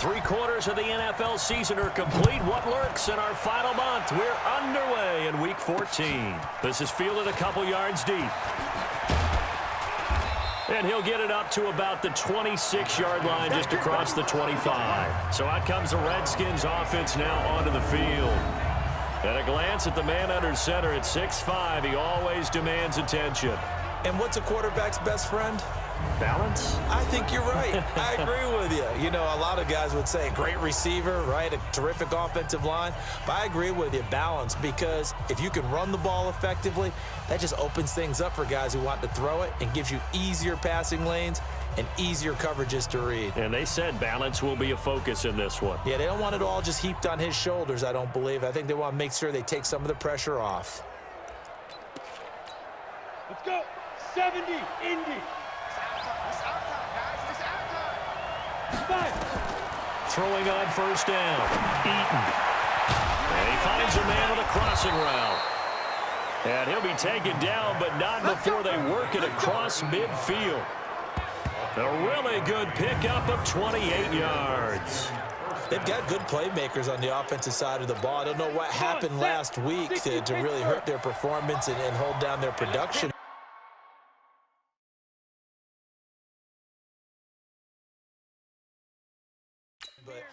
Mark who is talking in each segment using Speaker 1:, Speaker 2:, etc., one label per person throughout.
Speaker 1: 3/4 of the NFL season are complete. What lurks in our final month? We're underway in Week 14. This is fielded a couple yards deep. And he'll get it up to about the 26-yard line just across the 25. So out comes the Redskins offense now onto the field. At a glance at the man under center at 6'5", he always demands attention.
Speaker 2: And what's a quarterback's best friend?
Speaker 1: Balance?
Speaker 2: I think you're right. I agree with you. You know, a lot of guys would say great receiver, right? A terrific offensive line. But I agree with you, balance, because if you can run the ball effectively, that just opens things up for guys who want to throw it and gives you easier passing lanes and easier coverages to read.
Speaker 1: And they said balance will be a focus in this one.
Speaker 2: Yeah, they don't want it all just heaped on his shoulders, I don't believe. I think they want to make sure they take some of the pressure off.
Speaker 3: Let's go. 70, Indy.
Speaker 1: Throwing on first down. Eaton. And he finds a man on a crossing route. And he'll be taken down, but not before they work it across midfield. A really good pickup of 28 yards.
Speaker 2: They've got good playmakers on the offensive side of the ball. I don't know what happened last week to really hurt their performance and hold down their production. But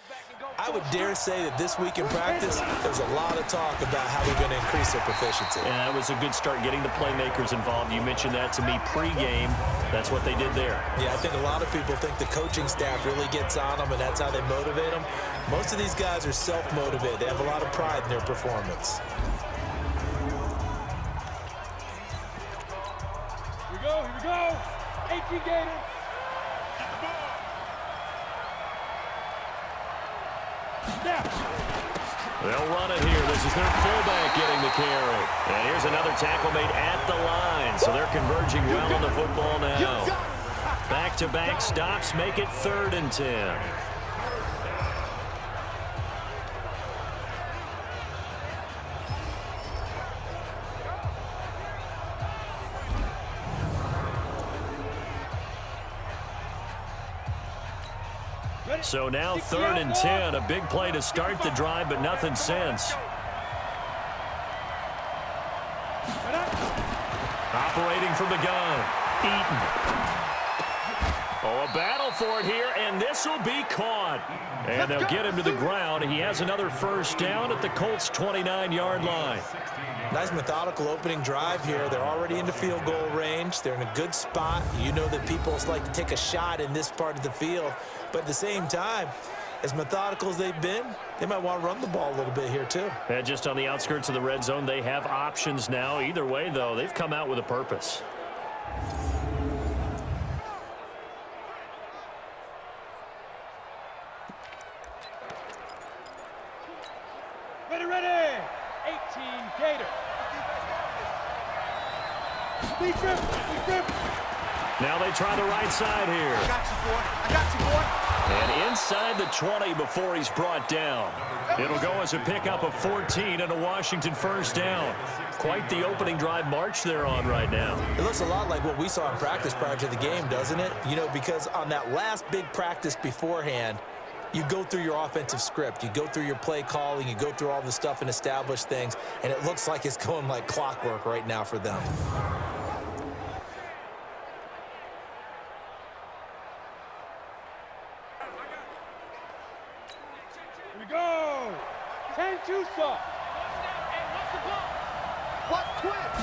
Speaker 2: I would dare say that this week in practice, there's a lot of talk about how they're going to increase their proficiency.
Speaker 1: And that was a good start getting the playmakers involved. You mentioned that to me pregame. That's what they did there.
Speaker 2: Yeah, I think a lot of people think the coaching staff really gets on them, and that's how they motivate them. Most of these guys are self-motivated. They have a lot of pride in their performance.
Speaker 3: Here we go. 18 Gators.
Speaker 1: They'll run it here. This is their fullback getting the carry. And here's another tackle made at the line. So they're converging well on the football now. Back-to-back stops make it 3rd and 10. So now 3rd and 10, a big play to start the drive, but nothing since. Operating from the gun, Eaton. Oh, a battle for it here, and this will be caught. And they'll get him to the ground. He has another first down at the Colts' 29-yard line.
Speaker 2: Nice methodical opening drive here. They're already into field goal range. They're in a good spot. You know that people like to take a shot in this part of the field. But at the same time, as methodical as they've been, they might want to run the ball a little bit here too.
Speaker 1: And just on the outskirts of the red zone, they have options now. Either way, though, they've come out with a purpose.
Speaker 3: Ready. 18 Gator. Big grip.
Speaker 1: Now they try the right side here.
Speaker 3: I got you, boy.
Speaker 1: And inside the 20 before he's brought down. It'll go as a pickup of 14 and a Washington first down. Quite the opening drive march they're on right now.
Speaker 2: It looks a lot like what we saw in practice prior to the game, doesn't it? You know, because on that last big practice beforehand, you go through your offensive script. You go through your play calling. You go through all the stuff and establish things. And it looks like it's going like clockwork right now for them.
Speaker 3: Here we go. 10 Tucson. What twist?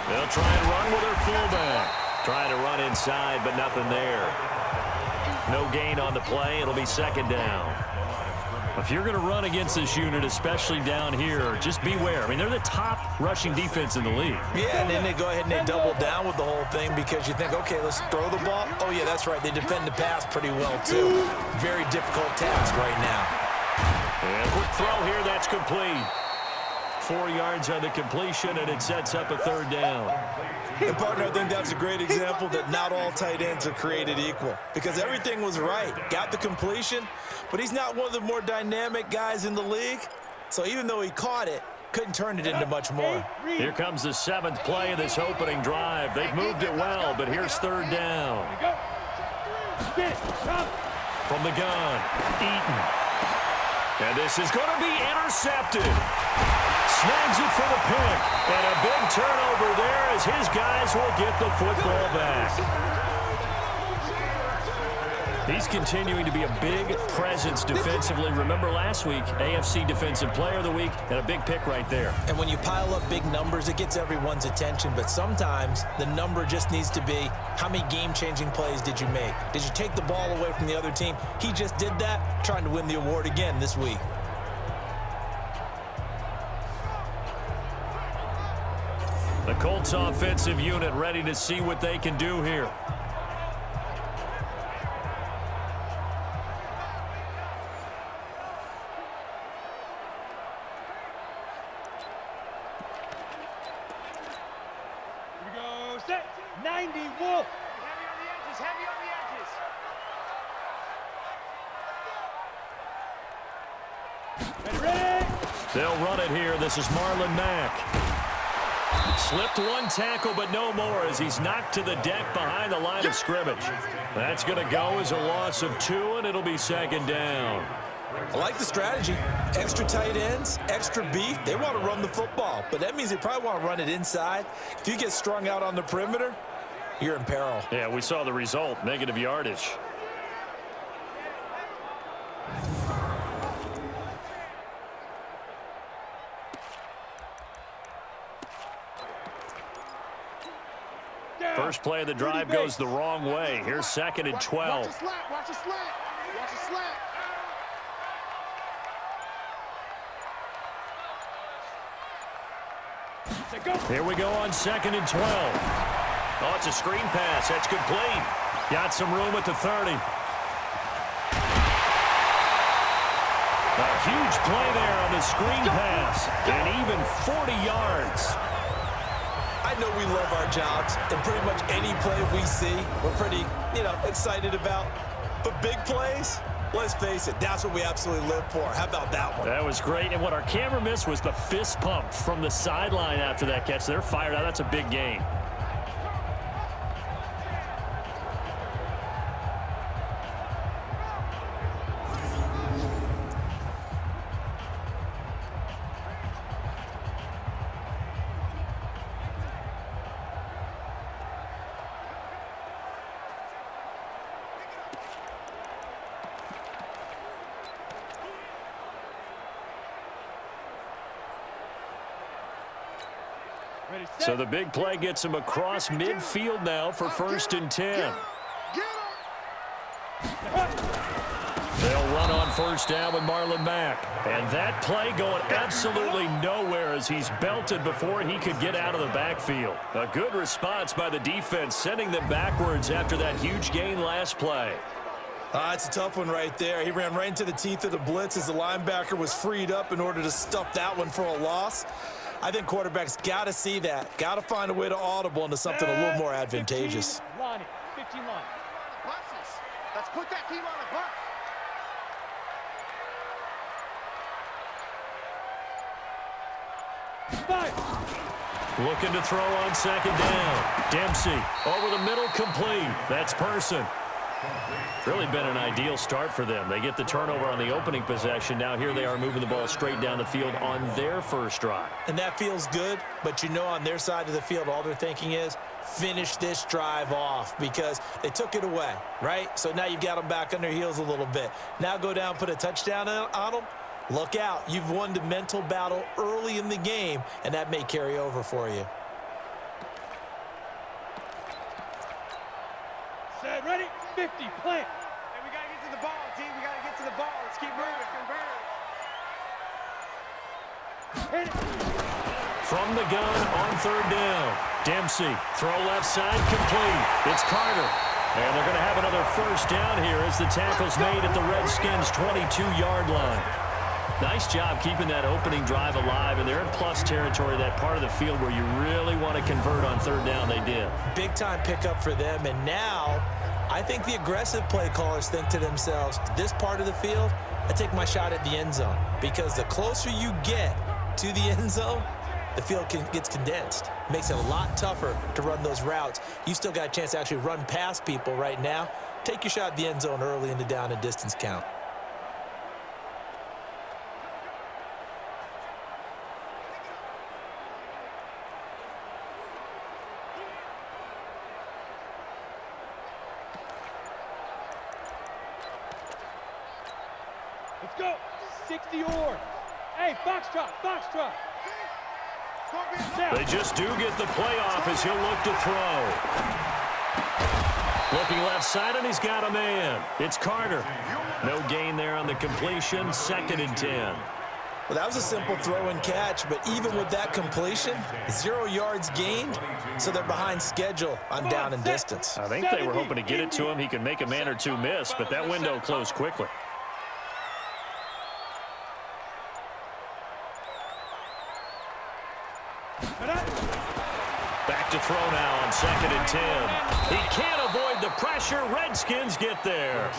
Speaker 1: They'll try and run with their fullback. Trying to run inside, but nothing there. No gain on the play. It'll be 2nd down. If you're going to run against this unit, especially down here, just beware. I mean, they're the top rushing defense in the league.
Speaker 2: Yeah, and then they go ahead and they double down with the whole thing because you think, okay, let's throw the ball. Oh, yeah, that's right. They defend the pass pretty well, too. Very difficult task right now.
Speaker 1: And quick throw here. That's complete. 4 yards on the completion, and it sets up a 3rd down.
Speaker 2: And, partner, I think that's a great example that not all tight ends are created equal because everything was right. Got the completion, but he's not one of the more dynamic guys in the league. So even though he caught it, couldn't turn it into much more.
Speaker 1: Here comes the 7th play of this opening drive. They've moved it well, but here's 3rd down. From the gun, Eaton. And this is going to be intercepted. Snags it for the pick. And a big turnover there as his guys will get the football back. He's continuing to be a big presence defensively. Remember last week, AFC Defensive Player of the Week, and a big pick right there.
Speaker 2: And when you pile up big numbers, it gets everyone's attention. But sometimes the number just needs to be, how many game-changing plays did you make? Did you take the ball away from the other team? He just did that, trying to win the award again this week.
Speaker 1: The Colts offensive unit ready to see what they can do here.
Speaker 3: Set. 90 Wolf.
Speaker 4: Heavy on the edges.
Speaker 3: Ready.
Speaker 1: They'll run it here. This is Marlon Mack. Slipped one tackle, but no more as he's knocked to the deck behind the line of scrimmage. That's going to go as a loss of 2, and it'll be second down.
Speaker 2: I like the strategy. Extra tight ends, extra beef. They want to run the football, but that means they probably want to run it inside. If you get strung out on the perimeter, you're in peril.
Speaker 1: Yeah, we saw the result, negative yardage. First play of the drive goes the wrong way. Here's 2nd and 12.
Speaker 4: Watch a slant. Watch a slant. Watch a slant.
Speaker 1: Here we go on 2nd and 12. Oh, it's a screen pass. That's complete. Got some room at the 30. A huge play there on the screen pass. And even 40 yards.
Speaker 2: I know we love our jobs, and pretty much any play we see, we're pretty, excited about. But big plays, let's face it, that's what we absolutely live for. How about that one?
Speaker 1: That was great. And what our camera missed was the fist pump from the sideline after that catch. They're fired out. That's a big gain. So the big play gets him across midfield now for 1st and 10. They'll run on 1st down with Marlon Mack. And that play going absolutely nowhere as he's belted before he could get out of the backfield. A good response by the defense, sending them backwards after that huge gain last play.
Speaker 2: It's a tough one right there. He ran right into the teeth of the blitz as the linebacker was freed up in order to stuff that one for a loss. I think quarterbacks got to see that. Got to find a way to audible into something a little more advantageous.
Speaker 3: 15 line.
Speaker 4: Buses. Let's put that team on the bus.
Speaker 1: Looking to throw on 2nd down. Dempsey over the middle, complete. That's Person. Really been an ideal start for them. They get the turnover on the opening possession. Now here they are moving the ball straight down the field on their first drive.
Speaker 2: And that feels good, but on their side of the field, all they're thinking is finish this drive off because they took it away, right? So now you've got them back on their heels a little bit. Now go down, put a touchdown on them. Look out. You've won the mental battle early in the game, and that may carry over for you.
Speaker 3: Set, ready, 50, plant.
Speaker 4: Hey, we got to get to the ball, team. We got to get to the ball. Let's keep moving.
Speaker 3: Hit it.
Speaker 1: From the gun on 3rd down. Dempsey, throw left side, complete. It's Carter. And they're going to have another 1st down here as the tackle's made at the Redskins' 22-yard line. Nice job keeping that opening drive alive, and they're in plus territory, that part of the field where you really want to convert on 3rd down. They did.
Speaker 2: Big-time pickup for them, and now I think the aggressive play callers think to themselves, this part of the field, I take my shot at the end zone, because the closer you get to the end zone, the field gets condensed. Makes it a lot tougher to run those routes. You still got a chance to actually run past people right now. take your shot at the end zone early in the down and distance count.
Speaker 3: Let's go. 60 or. Hey, foxtrot, foxtrot.
Speaker 1: They just do get the playoff as he'll look to throw. Looking left side, and he's got a man. It's Carter. No gain there on the completion. 2nd and 10.
Speaker 2: Well, that was a simple throw and catch, but even with that completion, 0 yards gained, so they're behind schedule on down and distance.
Speaker 1: I think they were hoping to get it to him. He could make a man or two miss, but that window closed quickly. Back to throw now on 2nd and 10. He can't avoid the pressure. Redskins get there.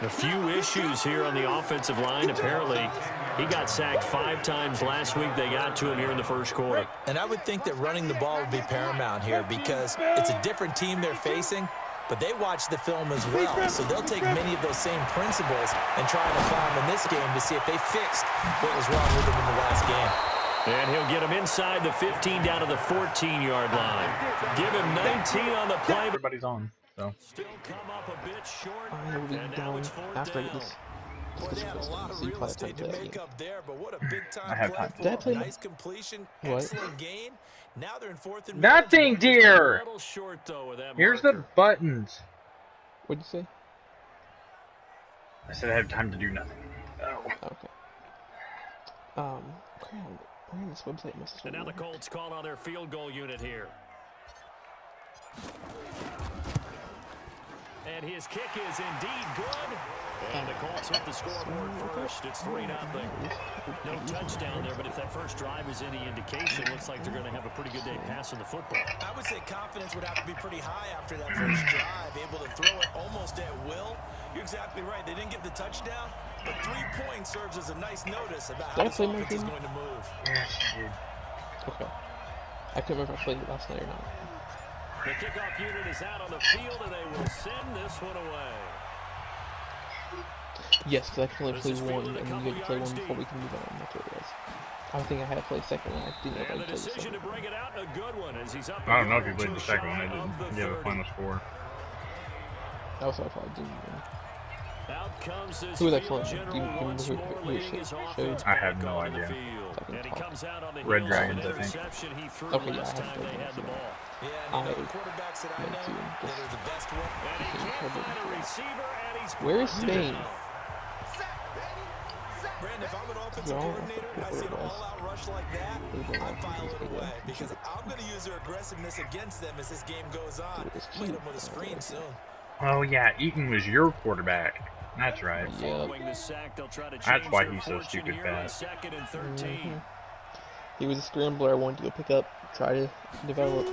Speaker 1: A few issues here on the offensive line. Apparently, he got sacked 5 times last week. They got to him here in the first quarter.
Speaker 2: And I would think that running the ball would be paramount here because it's a different team they're facing, but they watch the film as well. So they'll take many of those same principles and try and apply them in this game to see if they fixed what was wrong with them in the last game.
Speaker 1: And he'll get him inside the 15 down to the 14-yard line. Give him 19 on the play.
Speaker 5: Everybody's on. So.
Speaker 1: Still come up a bit short.
Speaker 6: I will be done after I get this.
Speaker 2: Boy, they had a lot of real estate to make up there, but what a big-time play
Speaker 6: Did I play?
Speaker 2: Nice completion,
Speaker 6: What?
Speaker 2: excellent gain. Now they're in 4th and
Speaker 5: Nothing, dear.
Speaker 1: A little short, though, with that
Speaker 5: Here's
Speaker 1: marker.
Speaker 5: the buttons.
Speaker 6: What'd you say?
Speaker 5: I said I have time to do nothing. Oh.
Speaker 6: Okay. Crap. Where on this website must
Speaker 1: And now the Colts call on their field goal unit here. And his kick is indeed good. And the Colts hit the scoreboard first. It's 3-0. No touchdown there, but if that first drive is any indication, looks like they're going to have a pretty good day passing the football.
Speaker 2: I would say confidence would have to be pretty high after that first drive, able to throw it almost at will. You're exactly right. They didn't get the touchdown, but 3 points serves as a nice notice about how this offense is going to move.
Speaker 5: Yes, dude.
Speaker 6: Okay. I couldn't remember if I played it last night or not.
Speaker 1: The kickoff unit is out on the field, and they will send this one away.
Speaker 6: Yes, because I can only play one, and you get to play one before we can move on. That's what it was. I don't think I had to play the second one. I didn't know if I
Speaker 1: And the
Speaker 6: played the
Speaker 1: decision
Speaker 6: second
Speaker 1: to bring it out, a good one as he's up.
Speaker 5: I don't know if you played the second one. I didn't give a final score.
Speaker 6: That was what I probably didn't even.
Speaker 1: Out comes this
Speaker 6: Who was that
Speaker 1: field
Speaker 6: for? Do you
Speaker 1: general
Speaker 6: remember
Speaker 1: once
Speaker 6: who
Speaker 1: more
Speaker 6: it
Speaker 1: leading his
Speaker 6: showed?
Speaker 1: offense
Speaker 5: I have
Speaker 1: back
Speaker 5: no
Speaker 1: onto the
Speaker 5: idea.
Speaker 1: field. And he comes out on the
Speaker 5: Red
Speaker 1: heels
Speaker 5: Dragons,
Speaker 1: of an
Speaker 5: I think.
Speaker 1: interception he threw
Speaker 6: Okay, yeah,
Speaker 1: last
Speaker 6: I have
Speaker 1: time they
Speaker 6: Dragons,
Speaker 1: had the
Speaker 6: yeah.
Speaker 1: ball.
Speaker 2: Yeah, and you know the quarterbacks that I know, that are the best one.
Speaker 1: And he can't find a receiver, and he's
Speaker 6: Where is
Speaker 1: brought
Speaker 6: Spain?
Speaker 1: down.
Speaker 2: Brandon, if I'm an offensive coordinator and I see an all-out rush like that, I file it away because I'm going to use their aggressiveness against them as this game goes on. Hit them with a screen soon.
Speaker 5: Oh yeah, Eaton was your quarterback. That's right.
Speaker 6: Yeah.
Speaker 1: Following the sack, they'll try to
Speaker 5: That's
Speaker 1: change
Speaker 5: why
Speaker 1: their
Speaker 5: he's so
Speaker 1: fortune
Speaker 5: stupid
Speaker 1: here on
Speaker 5: fast.
Speaker 1: 2nd and 13.
Speaker 6: He was a scrambler I wanted to go pick up, try to develop.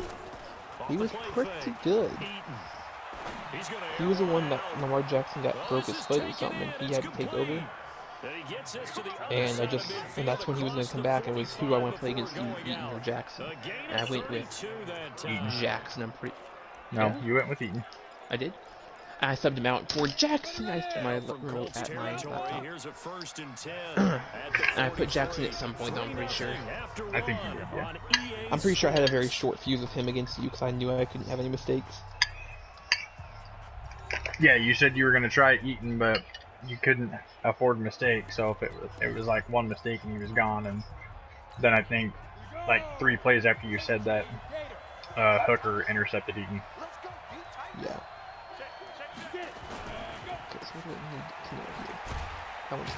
Speaker 6: He was pretty good. He was the one that Lamar Jackson got broke his foot or something, and he had to take over. And that's when he was going to come back. It was who I want to play against, Eaton or Jackson. And I went with Jackson. I'm pretty.
Speaker 5: No,
Speaker 6: Yeah.
Speaker 5: you went with Eaton.
Speaker 6: I did. I subbed him out for Jackson. I threw my remote at my laptop. And I put Jackson at some point, though, I'm pretty sure.
Speaker 5: I think you did, yeah.
Speaker 6: I'm pretty sure I had a very short fuse with him against you because I knew I couldn't have any mistakes.
Speaker 5: Yeah, you said you were going to try Eaton, but you couldn't afford mistakes. So if it was like one mistake and he was gone, and then I think like 3 plays after you said that, Hooker intercepted Eaton.
Speaker 6: Yeah. Okay, so what do I need to know here? How much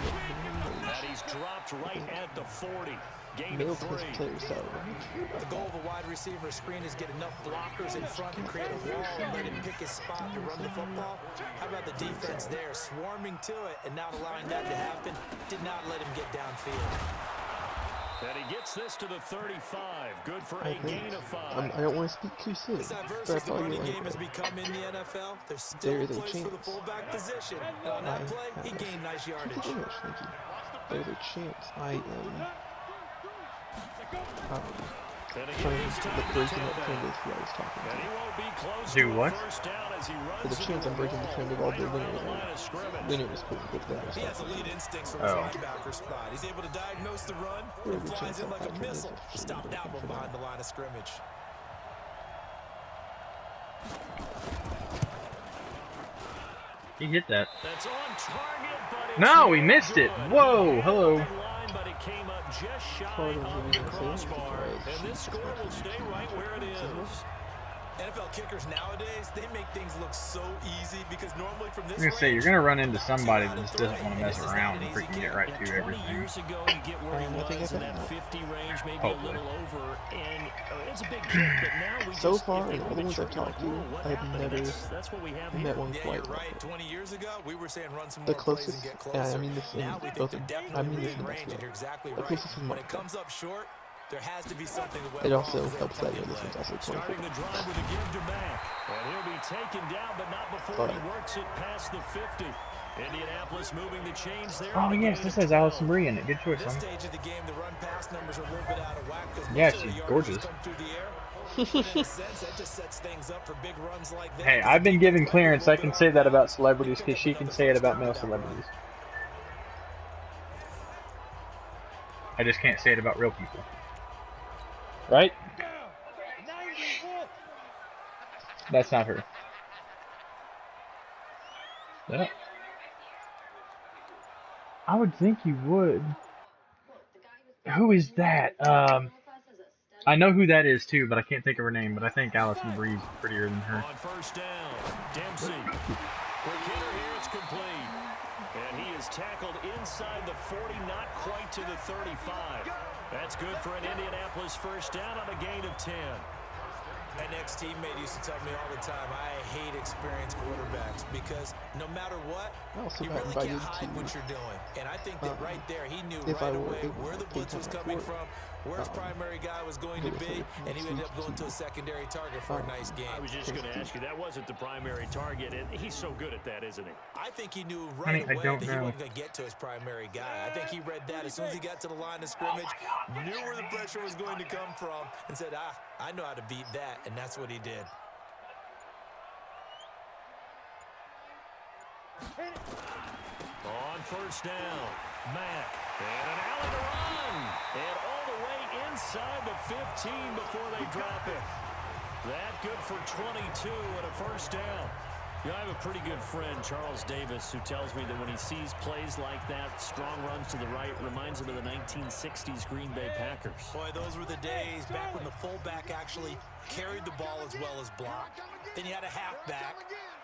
Speaker 1: And he's dropped right at the 40. Gain
Speaker 6: Male
Speaker 1: of 3.
Speaker 6: test player salary.
Speaker 2: The goal of a wide receiver screen is get enough blockers in front to create a wall and let him pick his spot to run the football. How about the defense there, swarming to it and not allowing that to happen? Did not let him get downfield.
Speaker 1: And he gets this to the 35. Good for a gain of 5.
Speaker 6: I don't want to speak too soon.
Speaker 2: As diverse
Speaker 6: But I
Speaker 2: as the
Speaker 6: thought you
Speaker 2: running
Speaker 6: were
Speaker 2: game has
Speaker 6: right.
Speaker 2: become in the NFL, there's still
Speaker 6: There
Speaker 2: a
Speaker 6: is a
Speaker 2: place for the
Speaker 6: chance.
Speaker 2: fullback position. And on that play, he gained nice yardage.
Speaker 6: Thank you. There's a chance I am
Speaker 1: And
Speaker 6: Trying
Speaker 1: again,
Speaker 6: to
Speaker 1: this time
Speaker 6: the
Speaker 1: to
Speaker 6: bridging
Speaker 1: turn
Speaker 6: that
Speaker 1: back.
Speaker 6: candidate who I was talking
Speaker 1: And he
Speaker 6: to.
Speaker 1: won't be close
Speaker 5: Do
Speaker 1: to a
Speaker 5: what?
Speaker 1: first down as he runs
Speaker 6: For the chance I'm bridging between the all the Leonard was cool, but then I was
Speaker 2: He has
Speaker 6: talking
Speaker 2: elite
Speaker 6: to
Speaker 2: instincts from his
Speaker 5: Oh.
Speaker 2: linebacker spot. He's able to diagnose the run
Speaker 6: Really
Speaker 2: and
Speaker 6: good
Speaker 2: flies
Speaker 6: chance
Speaker 2: in
Speaker 6: I'll
Speaker 2: like a
Speaker 6: catch him.
Speaker 2: missile to stop that one behind the line of scrimmage.
Speaker 5: He hit that.
Speaker 1: That's on target, but it's
Speaker 5: No, he
Speaker 1: no
Speaker 5: missed it.
Speaker 1: good.
Speaker 5: Whoa,
Speaker 1: He had
Speaker 5: hello.
Speaker 1: the line, but it came up just shy
Speaker 6: Part of the
Speaker 1: of the
Speaker 6: reason I say
Speaker 1: crossbar,
Speaker 6: is
Speaker 1: and this score will stay right where it is.
Speaker 2: NFL kickers nowadays, they make things look so easy because normally from this
Speaker 5: I'm gonna say you're
Speaker 2: range,
Speaker 5: gonna run into somebody that just doesn't want to mess around and freaking get right
Speaker 1: Yeah,
Speaker 5: to
Speaker 1: 20
Speaker 5: everything.
Speaker 1: years ago, you get where he
Speaker 6: I think
Speaker 1: was
Speaker 6: I
Speaker 1: in
Speaker 6: got
Speaker 1: that
Speaker 6: that.
Speaker 1: 50 range, maybe
Speaker 5: Hopefully.
Speaker 1: a little over, and it's a big kick, but now we
Speaker 6: So
Speaker 1: just,
Speaker 6: far,
Speaker 1: if they
Speaker 6: in all
Speaker 1: move
Speaker 6: the
Speaker 1: it
Speaker 6: ones I've
Speaker 1: short,
Speaker 6: talked
Speaker 1: you're
Speaker 6: to,
Speaker 1: like, whoa, what
Speaker 6: I have
Speaker 1: happened?
Speaker 6: never
Speaker 1: That's what we have
Speaker 6: met
Speaker 1: here.
Speaker 6: one
Speaker 2: yeah,
Speaker 6: quite
Speaker 2: you're
Speaker 6: like
Speaker 2: right.
Speaker 6: it.
Speaker 2: 20 years ago, we were saying run some
Speaker 6: The
Speaker 2: more plays and
Speaker 6: closest,
Speaker 2: get
Speaker 6: and
Speaker 2: closer.
Speaker 6: I mean this in
Speaker 2: Now we think
Speaker 6: both
Speaker 2: they're
Speaker 6: of
Speaker 2: definitely
Speaker 6: I mean this
Speaker 2: within
Speaker 6: in
Speaker 2: range, and you're exactly
Speaker 6: the
Speaker 2: right.
Speaker 6: closest is
Speaker 2: When
Speaker 6: Mark.
Speaker 2: it comes up short, there has to be something that went
Speaker 6: It
Speaker 2: wrong
Speaker 6: also
Speaker 2: because they
Speaker 6: helps
Speaker 2: have
Speaker 6: that
Speaker 2: plenty
Speaker 6: this
Speaker 2: of
Speaker 6: one's
Speaker 2: legs.
Speaker 6: also
Speaker 1: Starting
Speaker 6: 24.
Speaker 1: the drive with a give to Mack. And he'll be taken down, but not before he works it past the 50. Indianapolis moving the chains there.
Speaker 5: Oh yes, this has Allison Brie in it. Good choice,
Speaker 2: This
Speaker 5: son.
Speaker 2: stage of the game, the run pass numbers are a little bit out of whack because
Speaker 5: Yeah,
Speaker 2: most of the
Speaker 5: she's
Speaker 2: yardages
Speaker 5: gorgeous.
Speaker 2: come through the air. But in a sense, that just sets things up for big runs like that.
Speaker 5: Hey,
Speaker 2: 'cause
Speaker 5: I've
Speaker 2: the
Speaker 5: been
Speaker 2: defense
Speaker 5: given
Speaker 2: might be a
Speaker 5: clearance. I
Speaker 2: little
Speaker 5: can
Speaker 2: bit
Speaker 5: say
Speaker 2: off
Speaker 5: that about
Speaker 2: balance.
Speaker 5: celebrities
Speaker 2: Pick
Speaker 5: because
Speaker 2: up
Speaker 5: she can
Speaker 2: another
Speaker 5: say it
Speaker 2: first
Speaker 5: about
Speaker 2: down
Speaker 5: male
Speaker 2: with that run.
Speaker 5: celebrities. I just can't say it about real people. Right?
Speaker 3: 91.
Speaker 5: That's not her. Yeah. I would think you would. Who is that? I know who that is too, but I can't think of her name. But I think Allison Brie's prettier than her.
Speaker 1: On first down, Dempsey. Quick hitter here, it's complete. And he is tackled inside the 40, not quite to the 35. That's good for an Indianapolis first down on a gain of 10.
Speaker 2: An ex-teammate used to tell me all the time, I hate experienced quarterbacks because no matter what,
Speaker 6: I also
Speaker 2: you
Speaker 6: got
Speaker 2: really can't
Speaker 6: invited
Speaker 2: hide
Speaker 6: to,
Speaker 2: what you're doing. And I think that right there, he knew
Speaker 6: if I
Speaker 2: right
Speaker 6: were
Speaker 2: away
Speaker 6: able
Speaker 2: where the
Speaker 6: to
Speaker 2: blitz was
Speaker 6: take
Speaker 2: coming
Speaker 6: time
Speaker 2: from, where his primary guy was going to be, and he ended up going to a secondary target for a nice game.
Speaker 1: I was just going to ask you, that wasn't the primary target, and he's so good at that, isn't he?
Speaker 2: I think he knew right
Speaker 5: I
Speaker 2: away
Speaker 5: don't
Speaker 2: that he
Speaker 5: know.
Speaker 2: wasn't going to get to his primary guy. I think he read that as soon as he got to the line of scrimmage, knew where the pressure was going to come from, and said, I know how to beat that, and that's what he did.
Speaker 1: On first down, Mack. And an alley to run. And all the way inside the 15 before they drop it. That good for 22 and a first down. You know, I have a pretty good friend, Charles Davis, who tells me that when he sees plays like that, strong runs to the right, reminds him of the 1960s Green Bay Packers.
Speaker 2: Boy, those were the days back when the fullback actually carried the ball as well as blocked. Then you had a halfback.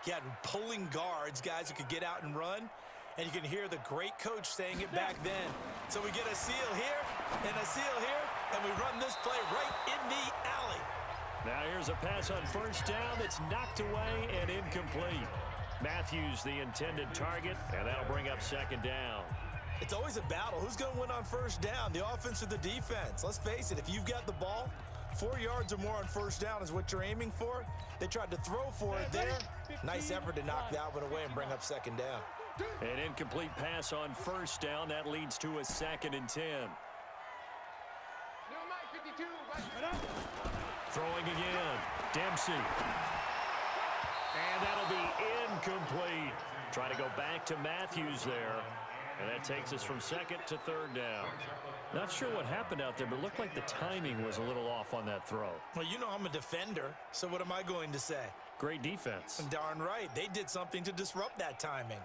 Speaker 2: You had pulling guards, guys who could get out and run. And you can hear the great coach saying it back then. So we get a seal here and a seal here, and we run this play right in the alley.
Speaker 1: Now here's a pass on first down that's knocked away and incomplete. Matthews the intended target, and that'll bring up second down.
Speaker 2: It's always a battle. Who's going to win on first down, the offense or the defense? Let's face it, if you've got the ball, 4 yards or more on first down is what you're aiming for. They tried to throw for it there. Nice effort to knock that one away and bring up second down.
Speaker 1: An incomplete pass on first down. That leads to a 2nd and 10. Throwing again. Dempsey. And that'll be incomplete. Trying to go back to Matthews there. And that takes us from 2nd to 3rd down. Not sure what happened out there, but it looked like the timing was a little off on that throw.
Speaker 2: Well, you know I'm a defender, so what am I going to say?
Speaker 1: Great defense.
Speaker 2: Darn right. They did something to disrupt that timing.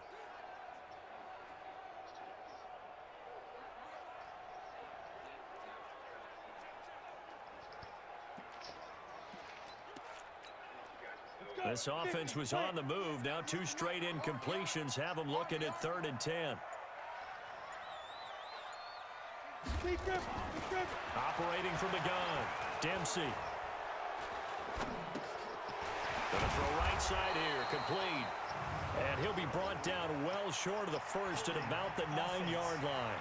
Speaker 1: This offense was on the move. Now 2 straight incompletions have them looking at 3rd and 10. Operating from the gun, Dempsey. Gonna throw right side here, complete. And he'll be brought down well short of the first at about the 9-yard line.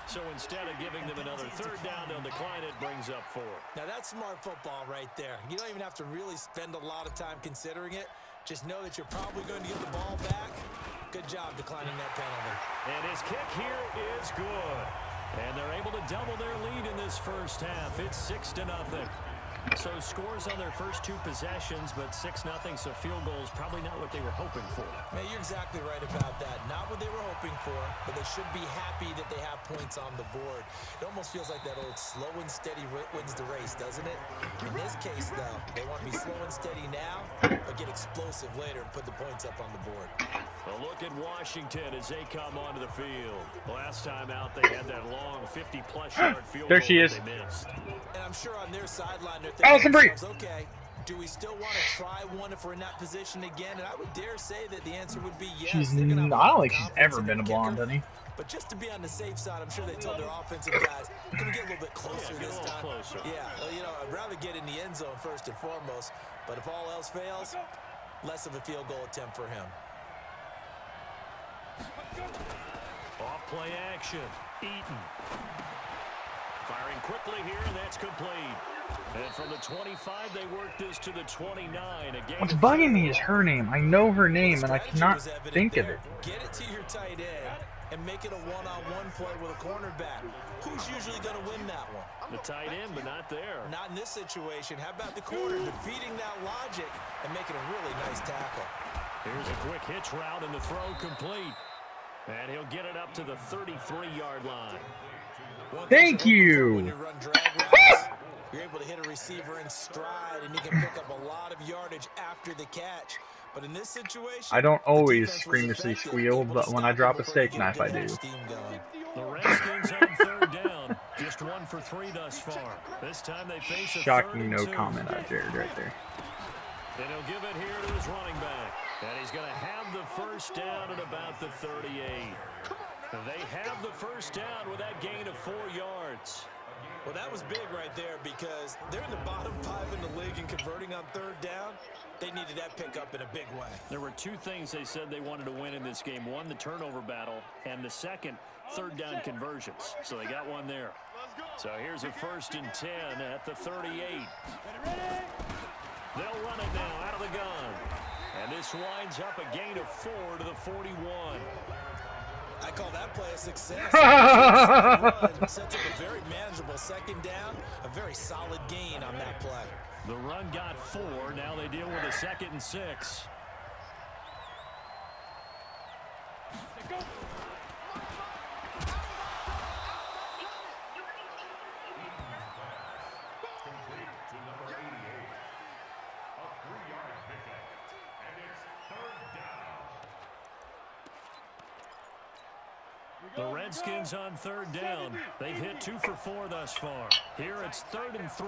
Speaker 1: So instead of giving them another 3rd down, they'll decline it, brings up 4.
Speaker 2: Now that's smart football right there. You don't even have to really spend a lot of time considering it. Just know that you're probably going to get the ball back. Good job declining that penalty.
Speaker 1: And his kick here is good. And they're able to double their lead in this first half. It's 6-0. So scores on their first two possessions, but 6-0, so field goals probably not what they were hoping for.
Speaker 2: Man, you're exactly right about that. Not what they were hoping for, but they should be happy that they have points on the board. It almost feels like that old slow and steady wins the race, doesn't it? In this case, though, they want to be slow and steady now, but get explosive later and put the points up on the board.
Speaker 1: A look at Washington as they come onto the field. Last time out, they had that long 50-plus yard field
Speaker 5: there
Speaker 1: goal
Speaker 5: she is.
Speaker 1: They missed.
Speaker 2: And I'm sure on their sideline they're
Speaker 5: Allison
Speaker 2: thinking,
Speaker 5: Brie.
Speaker 2: okay, do we still want to try one if we're in that position again? And I would dare say that the answer would be yes.
Speaker 5: I don't think she's ever been a blonde, honey.
Speaker 2: But just to be on the safe side, I'm sure they told their offensive guys, can we get a little bit closer this time?
Speaker 1: Closer.
Speaker 2: Yeah, well, you know, I'd rather get in the end zone first and foremost. But if all else fails, less of a field goal attempt for him.
Speaker 1: Off play action. Eaton. Firing quickly here, and that's complete. And from the 25, they work this to the 29.
Speaker 5: What's bugging me is her name. I know her name, and I cannot think of it.
Speaker 2: Get it to your tight end and make it a one-on-one play with a cornerback. Who's usually going to win that one?
Speaker 1: The tight end, but not there.
Speaker 2: Not in this situation. How about the corner defeating that logic and making a really nice tackle?
Speaker 1: Here's a quick hitch route, and the throw complete. And he'll get it up to the 33-yard line.
Speaker 5: Thank you.
Speaker 2: When you run drag routes, you're able to hit a receiver in stride, and you can pick up a lot of yardage after the catch. But in this situation,
Speaker 5: I don't always screamously squeal, but when I drop a steak knife, I do.
Speaker 1: The Redskins on third down. Just 1 for 3 thus far. This time they face a
Speaker 5: Shocking no
Speaker 1: 3-2.
Speaker 5: comment out there, right there.
Speaker 1: And he'll give it here to his running back. And he's going to have the first down at about the 38. They have the first down with that gain of 4 yards.
Speaker 2: Well, that was big right there because they're in the bottom 5 in the league and converting on third down. They needed that pickup in a big way.
Speaker 1: There were 2 things they said they wanted to win in this game. One, the turnover battle, and the second, third down conversions. So they got one there. So here's a 1st and 10 at the 38. They'll run it now out of the gun. And this winds up a gain of 4 to the 41.
Speaker 2: I call that play a success. Sets up a very manageable 2nd down, a very solid gain on that play.
Speaker 1: The run got 4. Now they deal with a 2nd and 6. The Redskins on third down. They've hit 2 for 4 thus far. Here it's 3rd and 3.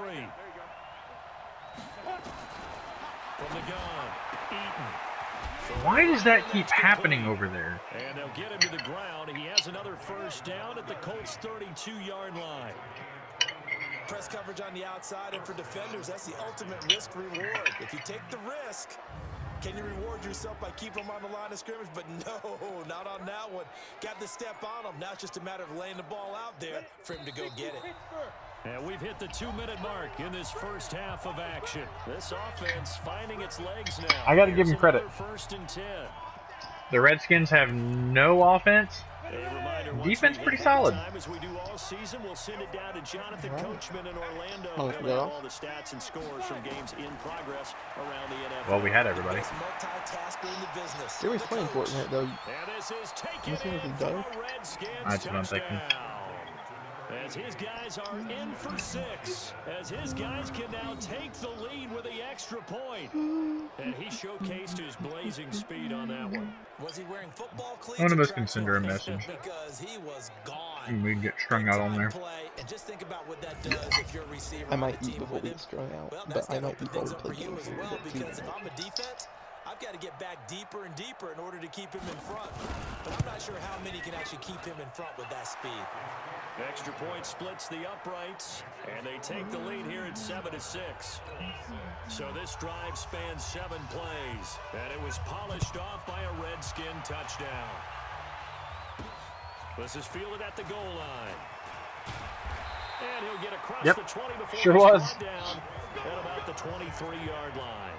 Speaker 1: From the gun, Eaton.
Speaker 5: Why does that keep happening over there?
Speaker 1: And they'll get him to the ground. He has another first down at the Colts' 32-yard line.
Speaker 2: Press coverage on the outside, and for defenders, that's the ultimate risk reward. If you take the risk, can you reward yourself by keeping them on the line of scrimmage? But no, not on that one. Got the step on them. Now it's just a matter of laying the ball out there for him to go get it.
Speaker 1: And we've hit the 2-minute mark in this first half of action. This offense finding its legs now.
Speaker 5: I got to give him credit.
Speaker 1: 1st and 10.
Speaker 5: The Redskins have no offense.
Speaker 1: A reminder,
Speaker 5: Defense pretty solid.
Speaker 1: As we do all season, we'll send it down to Jonathan Coachman in Orlando.
Speaker 6: Oh,
Speaker 1: He'll
Speaker 6: yeah.
Speaker 1: have all the stats and scores from games in progress around the NFL.
Speaker 5: Well, we had everybody.
Speaker 2: Multitasker in the business.
Speaker 6: They were playing Fortnite though.
Speaker 1: And this is taken
Speaker 6: You think
Speaker 1: in
Speaker 6: it's
Speaker 1: for
Speaker 6: better?
Speaker 1: a Redskins
Speaker 5: That's what I'm thinking.
Speaker 1: touchdown. As his guys are in for 6, as his guys can now take the lead with the extra point. And he showcased his blazing speed on that one.
Speaker 2: Was he wearing football cleats?
Speaker 5: One of
Speaker 2: or
Speaker 5: us can send her a
Speaker 2: tracksuit?
Speaker 5: message.
Speaker 2: Because he was gone.
Speaker 5: And we can get strung out on there.
Speaker 2: Play, and just think about what that does if you're a receiver
Speaker 6: I might
Speaker 2: on the
Speaker 6: eat
Speaker 2: team
Speaker 6: before
Speaker 2: with
Speaker 6: we
Speaker 2: him.
Speaker 6: get strung out,
Speaker 2: Well,
Speaker 6: but
Speaker 2: that's
Speaker 6: I
Speaker 2: gotta
Speaker 6: might
Speaker 2: open
Speaker 6: before
Speaker 2: things
Speaker 6: we
Speaker 2: up
Speaker 6: play
Speaker 2: for you
Speaker 6: games
Speaker 2: as
Speaker 6: a little
Speaker 2: well,
Speaker 6: bit too.
Speaker 2: because if I'm a defense, I've got to get back deeper and deeper in order to keep him in front. But I'm not sure how many can actually keep him in front with that speed.
Speaker 1: Extra point splits the uprights, and they take the lead here at 7-6. So this drive spans 7 plays, and it was polished off by a Redskin touchdown. This is fielded at the goal line. And he'll get across
Speaker 5: Yep,
Speaker 1: the 20 before
Speaker 5: sure
Speaker 1: he's
Speaker 5: was.
Speaker 1: brought down at about the 23-yard line.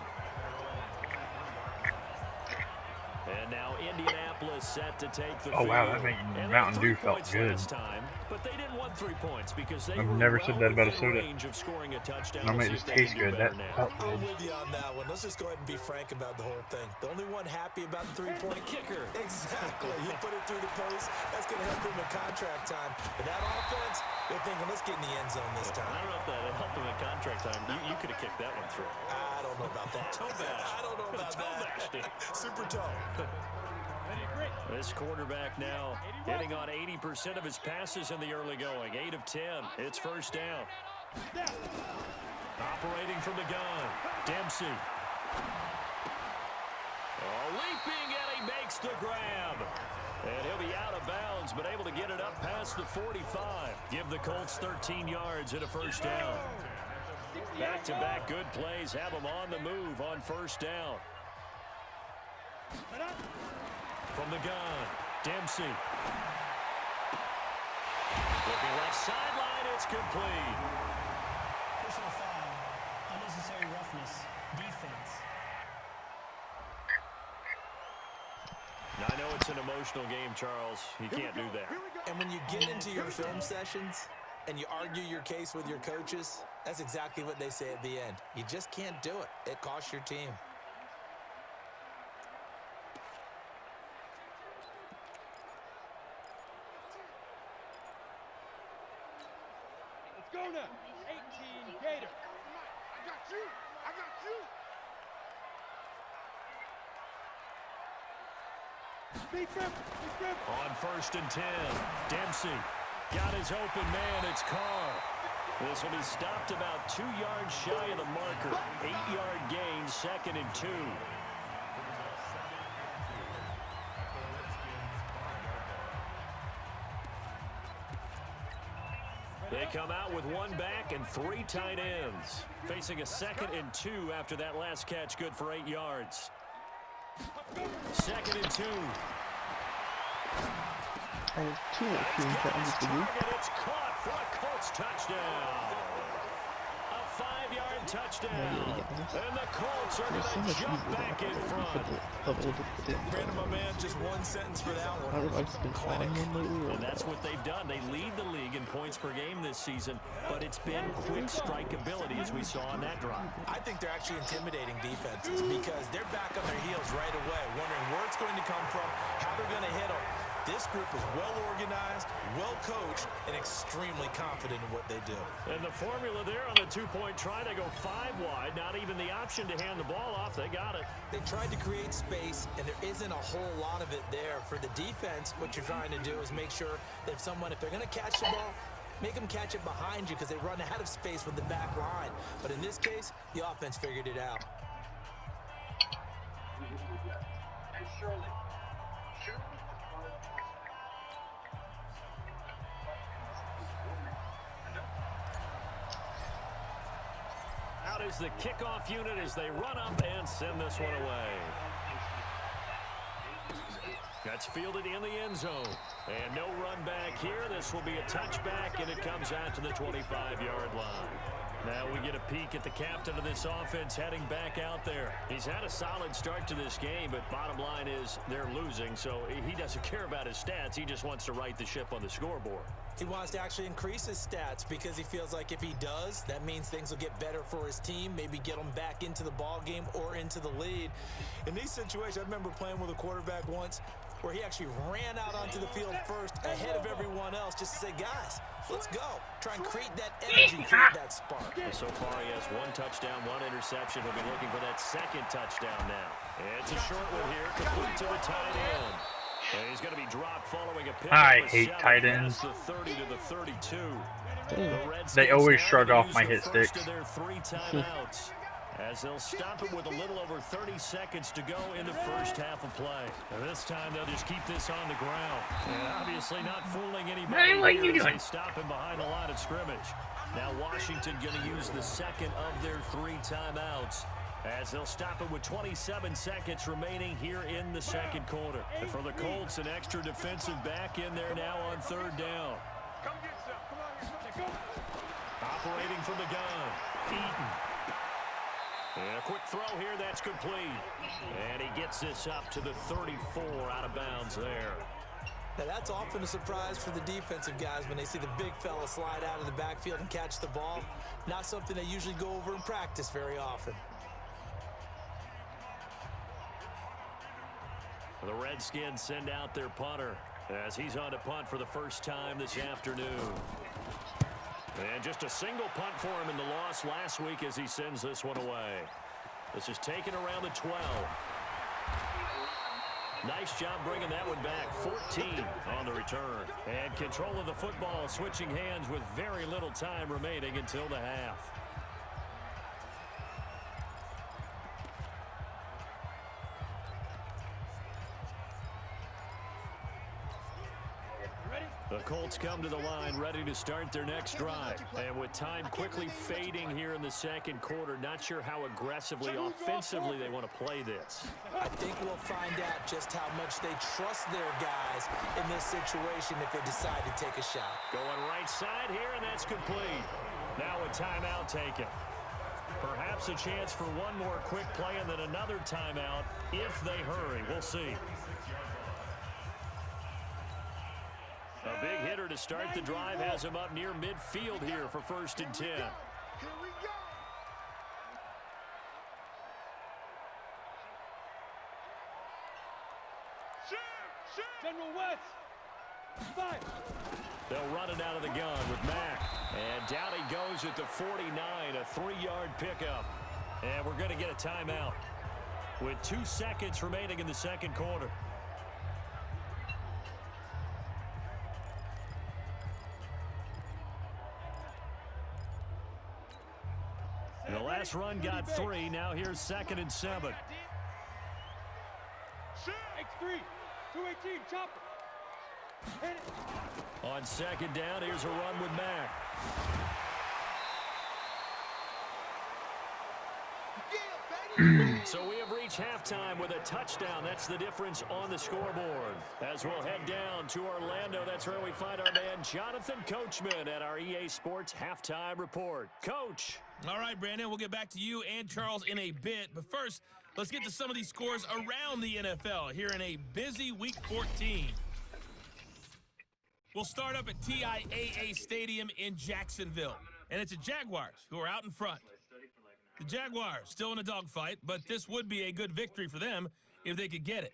Speaker 1: And now Indianapolis set to take the
Speaker 5: Oh wow,
Speaker 1: field.
Speaker 5: that Mountain Dew felt good.
Speaker 1: Time, but they didn't want 3 points because they
Speaker 5: I've
Speaker 1: were
Speaker 5: never
Speaker 1: well
Speaker 5: said that about a
Speaker 1: within
Speaker 5: soda.
Speaker 1: range of scoring a touchdown.
Speaker 5: Normally it just tastes good. That felt
Speaker 2: I'm
Speaker 5: good.
Speaker 2: with you on that one. Let's just go ahead and be frank about the whole thing. The only one happy about the three-point
Speaker 1: kicker.
Speaker 2: Exactly. You put it through the post. That's going to help him in contract time. But that offense, they're thinking, let's get in the end zone this time.
Speaker 1: I don't know if that helped him in contract time. You could have kicked that one through.
Speaker 2: I don't know about that.
Speaker 1: Toe bash.
Speaker 2: I don't know about that. Super toe.
Speaker 1: This quarterback now hitting on 80% of his passes in the early going. 8 of 10. It's first down. Operating from the gun. Dempsey. Leaping, and he makes the grab. And he'll be out of bounds, but able to get it up past the 45. Give the Colts 13 yards and a first down. Back-to-back good plays have them on the move on first down. From the gun, Dempsey. Looking left sideline, it's complete.
Speaker 7: Personal foul, unnecessary roughness, defense.
Speaker 1: Now, I know it's an emotional game, Charles. You can't do that.
Speaker 2: And when you get into your film sessions and you argue your case with your coaches, that's exactly what they say at the end. You just can't do it. It costs your team.
Speaker 3: Let's go now. 18 Gator.
Speaker 4: I got you. I got you.
Speaker 3: Big grip.
Speaker 1: On first and 10, Dempsey got his open man. It's Carr. This will be stopped about 2 yards shy of the marker. 8-yard gain, second and 2. They come out with 1 back and 3 tight ends. Facing a second and 2 after that last catch, good for 8 yards. Second and 2.
Speaker 6: I have 2 more teams that ended the week.
Speaker 1: It's caught for a Colts touchdown. A 5-yard touchdown. And the Colts are
Speaker 6: There's so
Speaker 1: going
Speaker 6: much
Speaker 1: to jump
Speaker 6: easier
Speaker 1: back in front.
Speaker 2: Brandon, my man, just one sentence for that one.
Speaker 6: I don't know if I've just been flying one lately or
Speaker 1: And that's what they've done. They lead the league in points per game this season, but it's been quick strike ability as we saw on that drive.
Speaker 2: I think they're actually intimidating defenses because they're back on their heels right away, wondering where it's going to come from, how they're going to hit them. This group is well organized, well coached, and extremely confident in what they do.
Speaker 1: And the formula there on the 2-point try, they go 5 wide. Not even the option to hand the ball off. They got it.
Speaker 2: They tried to create space, and there isn't a whole lot of it there. For the defense, what you're trying to do is make sure that if they're going to catch the ball, make them catch it behind you because they run out of space with the back line. But in this case, the offense figured it out.
Speaker 1: Out is the kickoff unit as they run up and send this one away. That's fielded in the end zone. And no run back here. This will be a touchback, and it comes out to the 25-yard line. Now we get a peek at the captain of this offense heading back out there. He's had a solid start to this game, but bottom line is they're losing, so he doesn't care about his stats. He just wants to right the ship on the scoreboard.
Speaker 2: He wants to actually increase his stats because he feels like if he does, that means things will get better for his team, maybe get them back into the ball game or into the lead. In these situations, I remember playing with a quarterback once where he actually ran out onto the field first ahead of everyone else just to say, guys, let's go. Try and create that energy, create that spark.
Speaker 1: So far, he has 1 touchdown, 1 interception. He'll be looking for that second touchdown now. It's a short one here, complete to the tight end. And he's going to be dropped following a pick.
Speaker 5: I hate tight ends.
Speaker 1: The 30 to the 32.
Speaker 5: They always shrug off my hit sticks.
Speaker 1: Their 3 timeouts. As they'll stop it with a little over 30 seconds to go in the first half of play. And this time they'll just keep this on the ground. And obviously not fooling anybody here as they stop him behind the line of scrimmage. Now Washington going to use the second of their 3 timeouts as they'll stop it with 27 seconds remaining here in the second quarter. And for the Colts, an extra defensive back in there now on 3rd down.
Speaker 3: Come get some. Come on, go.
Speaker 1: Operating from the gun, Eaton. And a quick throw here, that's complete. And he gets this up to the 34 out of bounds there.
Speaker 2: Now, that's often a surprise for the defensive guys when they see the big fella slide out of the backfield and catch the ball. Not something they usually go over in practice very often.
Speaker 1: The Redskins send out their punter as he's on to punt for the first time this afternoon. And just a single punt for him in the loss last week as he sends this one away. This is taken around the 12. Nice job bringing that one back. 14 on the return. And control of the football switching hands with very little time remaining until the half. The Colts come to the line ready to start their next drive. And with time quickly fading here in the second quarter, not sure how aggressively, offensively they want to play this.
Speaker 2: I think we'll find out just how much they trust their guys in this situation if they decide to take a shot.
Speaker 1: Going right side here, and that's complete. Now a timeout taken. Perhaps a chance for one more quick play and then another timeout if they hurry. We'll see. A big hitter to start the drive has him up near midfield here for 1st and 10.
Speaker 4: Here we go.
Speaker 3: General West. 5.
Speaker 1: They'll run it out of the gun with Mack. And down he goes at the 49, a 3-yard pickup. And we're going to get a timeout with 2 seconds remaining in the second quarter. The last run got 3. Now here's 2nd and 7.
Speaker 3: X3. 218. Chopper. Hit it.
Speaker 1: On 2nd down, here's a run with Mack. So we have reached halftime with a touchdown. That's the difference on the scoreboard. As we'll head down to Orlando, that's where we find our man Jonathan Coachman at our EA Sports Halftime Report. Coach.
Speaker 8: All right, Brandon, we'll get back to you and Charles in a bit. But first, let's get to some of these scores around the NFL here in a busy Week 14. We'll start up at TIAA Stadium in Jacksonville. And it's the Jaguars who are out in front. The Jaguars still in a dogfight, but this would be a good victory for them if they could get it.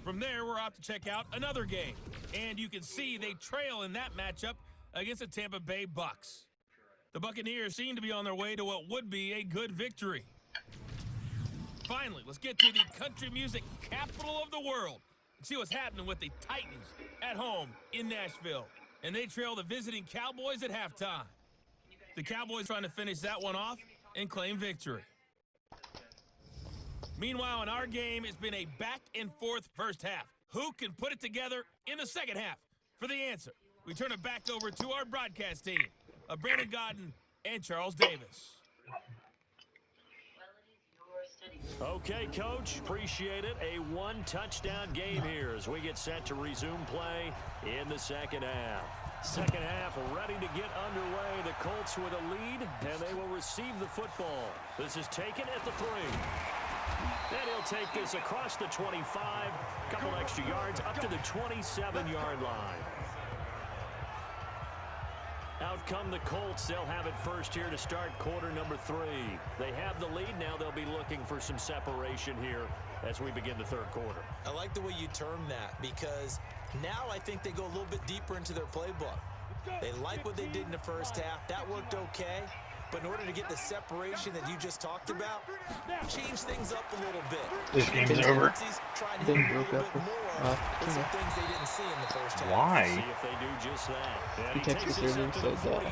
Speaker 8: From there, we're off to check out another game. And you can see they trail in that matchup against the Tampa Bay Bucks. The Buccaneers seem to be on their way to what would be a good victory. Finally, let's get to the country music capital of the world and see what's happening with the Titans at home in Nashville. And they trail the visiting Cowboys at halftime. The Cowboys trying to finish that one off and claim victory. Meanwhile, in our game, it's been a back-and-forth first half. Who can put it together in the second half? For the answer, we turn it back over to our broadcast team of Brandon Godden and Charles Davis.
Speaker 1: Okay, Coach, appreciate it. A 1-touchdown game here as we get set to resume play in the second half. Second half ready to get underway. The Colts with a lead, and they will receive the football. This is taken at the 3. Then he'll take this across the 25, a couple extra yards, up to the 27-yard line. Out come the Colts. They'll have it first here to start quarter number 3. They have the lead. Now they'll be looking for some separation here as we begin the third quarter.
Speaker 2: I like the way you term that because now I think they go a little bit deeper into their playbook. They like what they did in the first half. That worked okay. But in order to get the separation that you just talked about, change things up a little bit.
Speaker 5: This game's over.
Speaker 2: Trying to hit a little bit more with some things they didn't see in the first half.
Speaker 5: Why?
Speaker 1: See if they do just that.
Speaker 6: The text earlier said that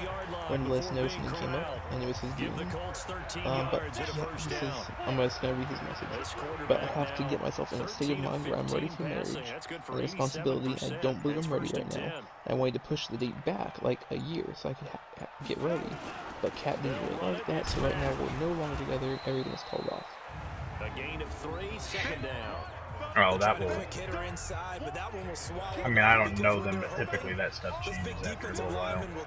Speaker 6: when Les Notion came up, and it was his game. But I'm just going to read his message. But I have to get myself in a state of mind where I'm ready for marriage and responsibility. I don't believe I'm ready right now. I wanted to push the date back like a year so I could get ready. But Kat didn't really like that, so right now we're no longer together. Everything's called off.
Speaker 1: A gain of 3, second down.
Speaker 5: Oh, that will. I mean, I don't know them, but typically that stuff changes after a little while.
Speaker 6: Well,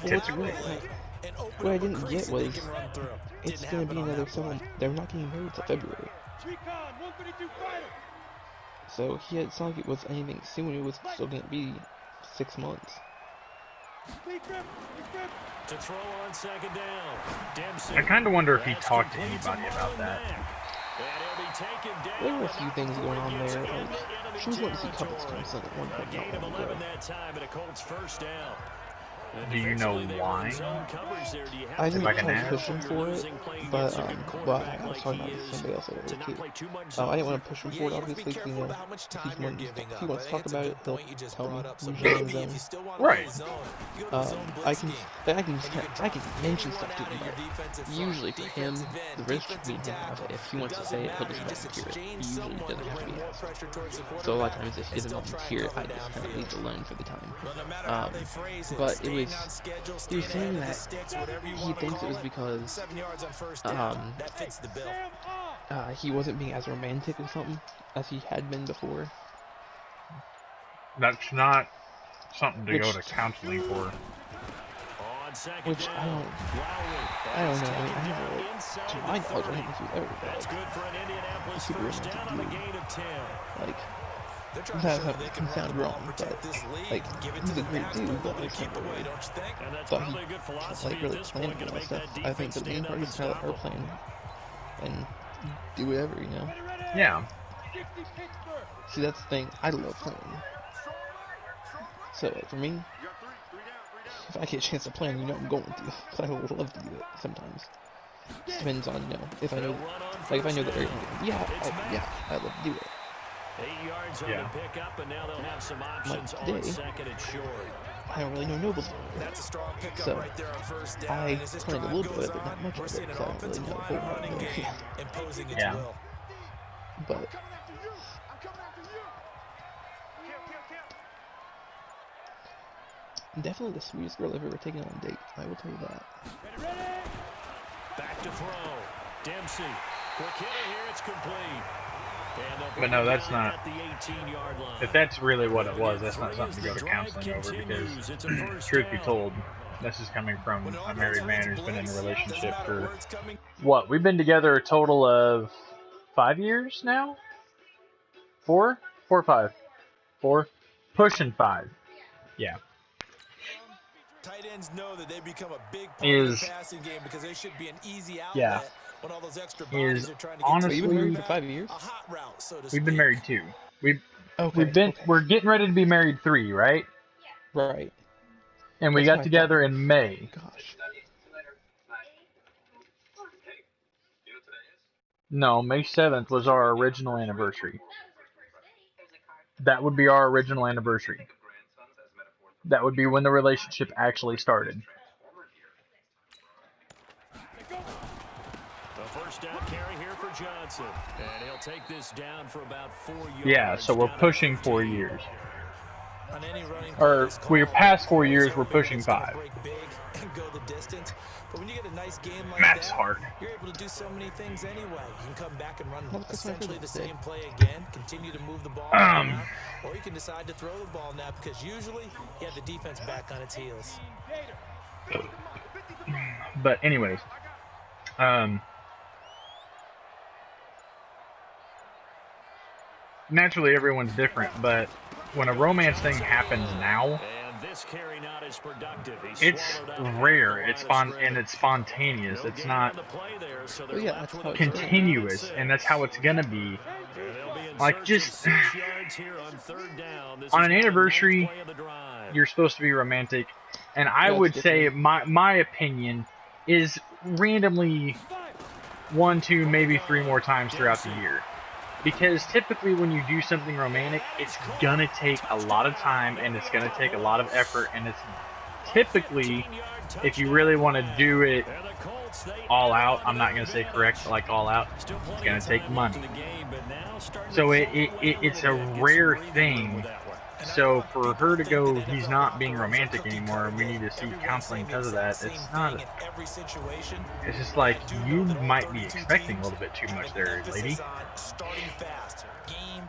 Speaker 6: it's really
Speaker 2: and open
Speaker 6: What I
Speaker 2: up a
Speaker 6: didn't
Speaker 2: crease
Speaker 6: get
Speaker 2: that they
Speaker 6: was,
Speaker 2: can run through.
Speaker 6: it's
Speaker 2: Didn't
Speaker 6: going to be
Speaker 2: happen on
Speaker 6: another
Speaker 2: that
Speaker 6: 7.
Speaker 2: play.
Speaker 6: They're not getting married until February.
Speaker 3: Recon 132 fighter.
Speaker 6: So it's not like it was anything soon. It was still going to be 6 months.
Speaker 3: Lead grip. Lead grip.
Speaker 1: To throw on second down. Dempsey.
Speaker 5: I kind of wonder if he
Speaker 1: That's
Speaker 5: talked to
Speaker 1: complete
Speaker 5: anybody about that.
Speaker 1: And he'll be taken down.
Speaker 6: There were a few things going on
Speaker 1: Gets
Speaker 6: there.
Speaker 1: into
Speaker 6: Like,
Speaker 1: enemy
Speaker 6: she was wanting to see
Speaker 1: territory.
Speaker 6: Cuppets come at one
Speaker 1: A
Speaker 6: point.
Speaker 1: gain of
Speaker 6: Not long
Speaker 1: 11
Speaker 6: ago.
Speaker 1: that time and a Colts first down. And
Speaker 5: Do you know
Speaker 1: defensively, they were in
Speaker 5: why?
Speaker 1: zone coverage there. Do you have
Speaker 6: I
Speaker 1: to
Speaker 6: didn't
Speaker 5: I
Speaker 1: be
Speaker 5: can
Speaker 6: try
Speaker 5: ask.
Speaker 6: to push him for it, but
Speaker 1: well,
Speaker 6: well, I was talking about this to somebody else over
Speaker 1: to
Speaker 6: here
Speaker 1: not
Speaker 6: too.
Speaker 1: play too much
Speaker 6: I
Speaker 1: zone.
Speaker 6: didn't want to push him
Speaker 2: Yeah,
Speaker 6: forward,
Speaker 2: you have to be
Speaker 6: obviously, because
Speaker 2: careful about how much
Speaker 6: if
Speaker 2: time
Speaker 6: he's
Speaker 2: you're
Speaker 6: wanting,
Speaker 2: giving
Speaker 6: if
Speaker 2: up.
Speaker 6: he wants to
Speaker 2: I
Speaker 6: talk
Speaker 2: think it's a
Speaker 6: about it,
Speaker 2: good
Speaker 6: he'll
Speaker 2: point you just
Speaker 6: tell me.
Speaker 2: brought up. So
Speaker 6: Usually in
Speaker 2: maybe
Speaker 6: zone.
Speaker 2: if you still want to
Speaker 5: Right.
Speaker 2: play zone, you go to the zone
Speaker 6: I
Speaker 2: blitz
Speaker 6: can,
Speaker 2: scheme.
Speaker 6: I can,
Speaker 2: And you can
Speaker 6: I can
Speaker 2: drop
Speaker 6: mention
Speaker 2: anyone
Speaker 6: stuff to
Speaker 2: out
Speaker 6: him,
Speaker 2: of your
Speaker 6: but
Speaker 2: defensive front,
Speaker 6: usually for him,
Speaker 2: defensive end,
Speaker 6: the risk should be
Speaker 2: defensive
Speaker 6: him.
Speaker 2: tackle.
Speaker 6: If he wants to
Speaker 2: Doesn't
Speaker 6: say it, he'll
Speaker 2: matter.
Speaker 6: just
Speaker 2: You
Speaker 6: let
Speaker 2: just
Speaker 6: him hear it.
Speaker 2: exchange
Speaker 6: He usually
Speaker 2: someone to
Speaker 6: doesn't have to
Speaker 2: bring
Speaker 6: be
Speaker 2: more
Speaker 6: asked.
Speaker 2: pressure towards the
Speaker 6: So a lot
Speaker 2: quarterback
Speaker 6: of times, if he
Speaker 2: and
Speaker 6: doesn't
Speaker 2: still
Speaker 6: want to
Speaker 2: try and
Speaker 6: hear it,
Speaker 2: throw
Speaker 6: I
Speaker 2: it
Speaker 6: just kind of leave it
Speaker 2: downfield.
Speaker 6: alone for the time.
Speaker 2: Well, no matter how they phrase it,
Speaker 6: But it
Speaker 2: staying
Speaker 6: was,
Speaker 2: on schedule,
Speaker 6: he was
Speaker 2: staying
Speaker 6: saying
Speaker 2: ahead of the
Speaker 6: that
Speaker 2: sticks, whatever you
Speaker 6: he
Speaker 2: want to
Speaker 6: thinks it
Speaker 2: call
Speaker 6: was
Speaker 2: it,
Speaker 6: because
Speaker 2: 7 yards on first down, that fits the bill.
Speaker 3: Sam on.
Speaker 6: he wasn't being as romantic or something as he had been before.
Speaker 5: That's not something to
Speaker 6: Which-
Speaker 5: go to counseling for.
Speaker 1: On second
Speaker 6: Which
Speaker 1: down,
Speaker 6: I don't know. I mean, I never, to my knowledge, I don't think he was ever
Speaker 1: That's
Speaker 6: like
Speaker 1: good for an Indianapolis
Speaker 6: super
Speaker 1: first
Speaker 6: romantic
Speaker 1: down on a
Speaker 6: dude.
Speaker 1: gain of 10.
Speaker 6: Like,
Speaker 2: They're trying to show
Speaker 6: that
Speaker 2: they
Speaker 6: can
Speaker 2: can run
Speaker 6: sound
Speaker 2: the ball
Speaker 6: wrong,
Speaker 2: and
Speaker 6: but
Speaker 2: protect this lead.
Speaker 6: like,
Speaker 2: Give it
Speaker 6: he's
Speaker 2: to
Speaker 6: a
Speaker 2: the
Speaker 6: great
Speaker 2: backs,
Speaker 6: dude,
Speaker 2: but
Speaker 6: but I
Speaker 2: nobody keep
Speaker 6: can't
Speaker 2: away,
Speaker 6: really,
Speaker 2: don't you think?
Speaker 1: And that's
Speaker 6: thought he
Speaker 1: probably a good philosophy
Speaker 6: like
Speaker 1: at
Speaker 6: really
Speaker 1: this
Speaker 6: planned
Speaker 1: point.
Speaker 6: for
Speaker 1: Going to
Speaker 6: that
Speaker 1: make
Speaker 6: stuff.
Speaker 1: that
Speaker 6: I think
Speaker 1: defense
Speaker 6: the main
Speaker 1: stand up
Speaker 6: part
Speaker 1: and
Speaker 6: is to let
Speaker 1: stop
Speaker 6: her
Speaker 1: them.
Speaker 6: plan and do whatever, you know.
Speaker 3: Ready, ready.
Speaker 5: Yeah.
Speaker 3: 60 Pittsburgh.
Speaker 6: See, that's the thing. I love playing. So, like, for me, if I get a chance to plan, you know I'm going to. But I would love to do it sometimes. Just depends on, you know, if I know, like, if I know that they're I'd love to do it.
Speaker 1: 8 yards on
Speaker 5: Yeah.
Speaker 1: the pickup, and now they'll have some options
Speaker 6: Like
Speaker 1: on
Speaker 6: today.
Speaker 1: second and short.
Speaker 6: I don't really know Nobles.
Speaker 2: That's a strong pickup
Speaker 6: So,
Speaker 2: right there on first down.
Speaker 6: I
Speaker 2: And as this
Speaker 6: played a
Speaker 2: drive
Speaker 6: little bit
Speaker 2: goes
Speaker 6: of it, but not
Speaker 2: on,
Speaker 6: much
Speaker 2: we're
Speaker 6: of it,
Speaker 2: seeing an
Speaker 6: because I don't really
Speaker 2: offensive
Speaker 6: know a
Speaker 2: line
Speaker 6: whole lot
Speaker 2: running
Speaker 6: of it.
Speaker 2: game imposing its
Speaker 5: Yeah.
Speaker 2: will.
Speaker 6: But
Speaker 4: I'm coming after you. Kill.
Speaker 6: definitely the sweetest girl I've ever taken on a date. I will tell you that.
Speaker 3: Ready, ready.
Speaker 1: Back to throw. Dempsey. Quick hitter here. It's complete. And they'll
Speaker 5: But
Speaker 1: bring
Speaker 5: no,
Speaker 1: it
Speaker 5: that's
Speaker 1: down
Speaker 5: not.
Speaker 1: at the 18-yard line.
Speaker 5: If that's really what it was, that's
Speaker 1: Three
Speaker 5: not
Speaker 1: as
Speaker 5: something to
Speaker 1: the
Speaker 5: go to
Speaker 1: drive
Speaker 5: counseling over
Speaker 1: continues.
Speaker 5: because,
Speaker 1: It's a first
Speaker 5: truth be
Speaker 1: down.
Speaker 5: told, this is coming from
Speaker 2: When
Speaker 5: a
Speaker 2: offense
Speaker 5: married man
Speaker 2: reads
Speaker 5: who's been in a
Speaker 2: blitz,
Speaker 5: relationship
Speaker 2: doesn't matter
Speaker 5: for
Speaker 2: where it's coming.
Speaker 5: what? We've been together a total of 5 years now? 4? 4 or 5? 4? Pushing 5. Yeah.
Speaker 2: Tight ends know that they become a big part of
Speaker 5: Is
Speaker 2: the passing game because they should be an easy outlet
Speaker 5: yeah.
Speaker 2: when all those extra
Speaker 5: Is
Speaker 2: bodies are trying to get
Speaker 5: honestly-
Speaker 2: to
Speaker 6: You've been married for
Speaker 2: the
Speaker 6: 5 years?
Speaker 2: a hot route, so to
Speaker 5: We've
Speaker 2: speak.
Speaker 5: been married 2. We've
Speaker 6: Okay.
Speaker 5: we're getting ready to be married 3, right?
Speaker 6: Right.
Speaker 5: And we
Speaker 6: That's
Speaker 5: got
Speaker 6: what I
Speaker 5: together in May.
Speaker 6: Gosh.
Speaker 5: No, May 7th was our original anniversary. That would be our original anniversary. That would be when the relationship actually started.
Speaker 1: The first down carry here for Johnson. And he'll take this down for about 4 yards.
Speaker 5: Yeah, so we're
Speaker 1: down at
Speaker 5: pushing 4
Speaker 1: 15.
Speaker 5: years.
Speaker 2: On any running
Speaker 5: Or
Speaker 2: play that's
Speaker 5: we're
Speaker 2: called,
Speaker 5: past 4
Speaker 2: always
Speaker 5: years, we're
Speaker 2: hoping
Speaker 5: pushing
Speaker 2: it's gonna
Speaker 5: 5.
Speaker 2: break big and go the distance. But when you get a nice game like
Speaker 5: Math's
Speaker 2: that,
Speaker 5: hard.
Speaker 2: you're able to do so many things anyway. You can come back and run
Speaker 6: Well, that's my
Speaker 2: essentially the
Speaker 6: favorite
Speaker 2: same play again, continue to move the ball around, or you can decide to throw the ball now because usually you have the defense back on its heels.
Speaker 5: But anyways, naturally everyone's different, but when a romance thing happens now,
Speaker 1: And this carry not as productive.
Speaker 5: it's rare. It's spontaneous. It's not
Speaker 6: Well, yeah, that's how it's
Speaker 5: continuous, and that's how it's gonna be. Like, just on an anniversary, you're supposed to be romantic, and I
Speaker 6: Yeah,
Speaker 5: would
Speaker 6: it's
Speaker 5: say
Speaker 6: different.
Speaker 5: my opinion is randomly 1, 2, maybe 3 more times throughout the year. Because typically when you do something romantic, it's gonna take a lot of time and it's gonna take a lot of effort, and it's typically, if you really want to do it all out, I'm not gonna say correct, like all out, it's gonna take money. So it's a rare thing. So for her to go, he's not being romantic anymore, and we need to seek counseling because of that, it's not. It's just like, you might be expecting a little bit too much there, lady.
Speaker 2: Starting fast, game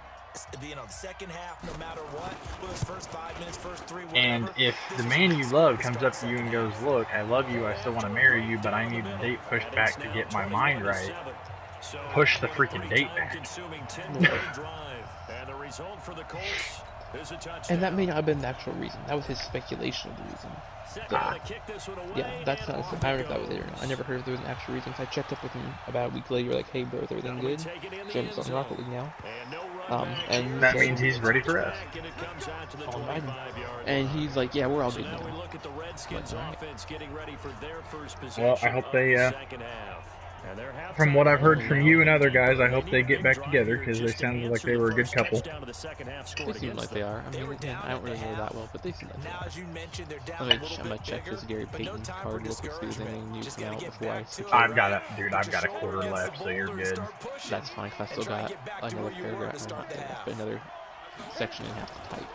Speaker 2: the second half, no matter what, with those first 5 minutes, first three, whatever.
Speaker 5: And if the man you love comes up to you and goes, look, I love you, I still want to marry you, but I need the date pushed back to get my mind right, push the freaking date back.
Speaker 6: And that may not have been the actual reason. That was his speculation of the reason. Yeah, that's not. I don't know if that was it or not. I never heard if there was an actual reason. So I checked up with him about a week later. Like, hey, bro, is everything good? So I'm on Rocket League now. And
Speaker 5: that means he's ready for us.
Speaker 6: And he's like, yeah, we're all good now.
Speaker 5: Well, I hope they. From what I've heard from you and other guys, I hope they get back together because they sounded like they were a good couple.
Speaker 6: They seem like they are. I mean, again, I don't really know that well, but they seem like they are. I'm gonna check this Gary Payton card, look and see if anything new come out before I switch.
Speaker 5: I've got a quarter left, so you're good.
Speaker 6: That's fine, because I still got another paragraph, not paragraph, but another section and a half to type.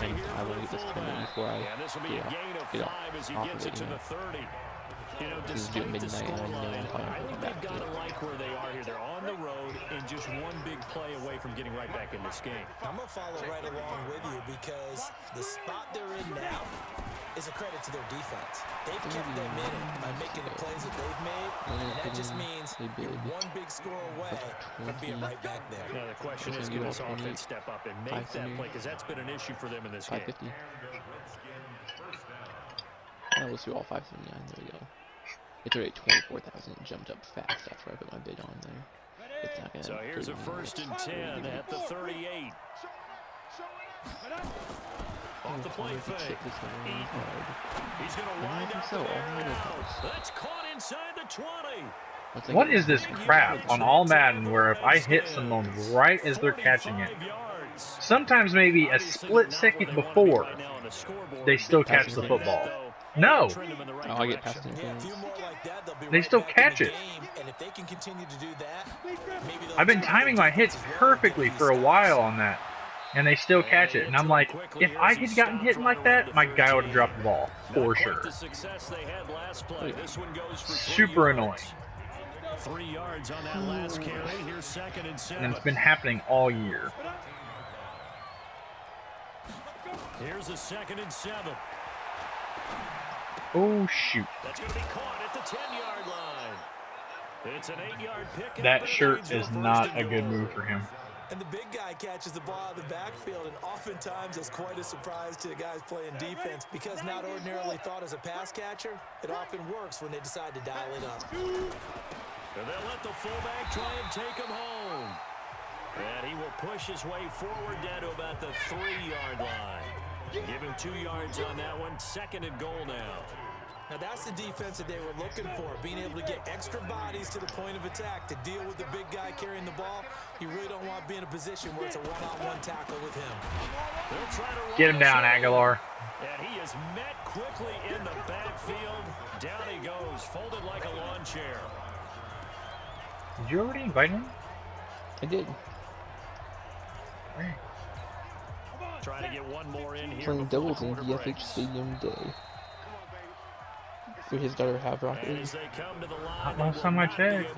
Speaker 6: And I want to get this done before I get off of it, you know. Just do it midnight and then I'm probably not back to it.
Speaker 1: Like where they are here. They're on the road and just one big play away from getting right back in this game.
Speaker 2: I'm going to follow right along with you because the spot they're in now is a credit to their defense. They've kept them in it by making the plays that they've made, and that just means you're one big score away from being right back there.
Speaker 1: Now the question is, can this offense step up and make that play? Because that's been an issue for them in this game.
Speaker 6: 550. Let's do all 579. There we go. It's already 24,000. It jumped up fast after I put my bid on there. It's not gonna.
Speaker 1: So here's a 1st and 10 at the 38. Off the play fake. He's going to wind up the That's caught inside the 20.
Speaker 5: What is this crap on all Madden where if I hit someone right as they're catching it, sometimes maybe a split second before, they still catch the football? No!
Speaker 6: Oh, I get past interference.
Speaker 5: They still catch it. I've been timing my hits perfectly for a while on that, and they still catch it. And I'm like, if I had gotten hit like that, my guy would have dropped the ball, for sure. Super annoying.
Speaker 1: 3 yards on that last carry. Here's 2nd and 7.
Speaker 5: And it's been happening all year.
Speaker 1: Here's a 2nd and 7.
Speaker 5: Oh, shoot.
Speaker 1: That's going to be caught at the 10-yard line. It's an 8-yard pick.
Speaker 5: That shirt is not a good move for him.
Speaker 2: And the big guy catches the ball out of the backfield, and oftentimes it's quite a surprise to the guys playing defense because not ordinarily thought as a pass catcher, it often works when they decide to dial it up.
Speaker 1: And they'll let the fullback try and take him home. And he will push his way forward down to about the 3-yard line. Give him 2 yards on that one. 2nd and goal now.
Speaker 2: Now that's the defense that they were looking for, being able to get extra bodies to the point of attack to deal with the big guy carrying the ball. You really don't want to be in a position where it's a one-on-one tackle with him.
Speaker 5: Get him down, Aguilar.
Speaker 1: And he is met quickly in the backfield. Down he goes, folded like a lawn chair.
Speaker 5: Did you already invite him?
Speaker 6: I did.
Speaker 5: Where?
Speaker 1: Try to get one more in here.
Speaker 6: Playing doubles in DFH Stadium Day. For his daughter have Rocket League.
Speaker 5: Not last time I checked.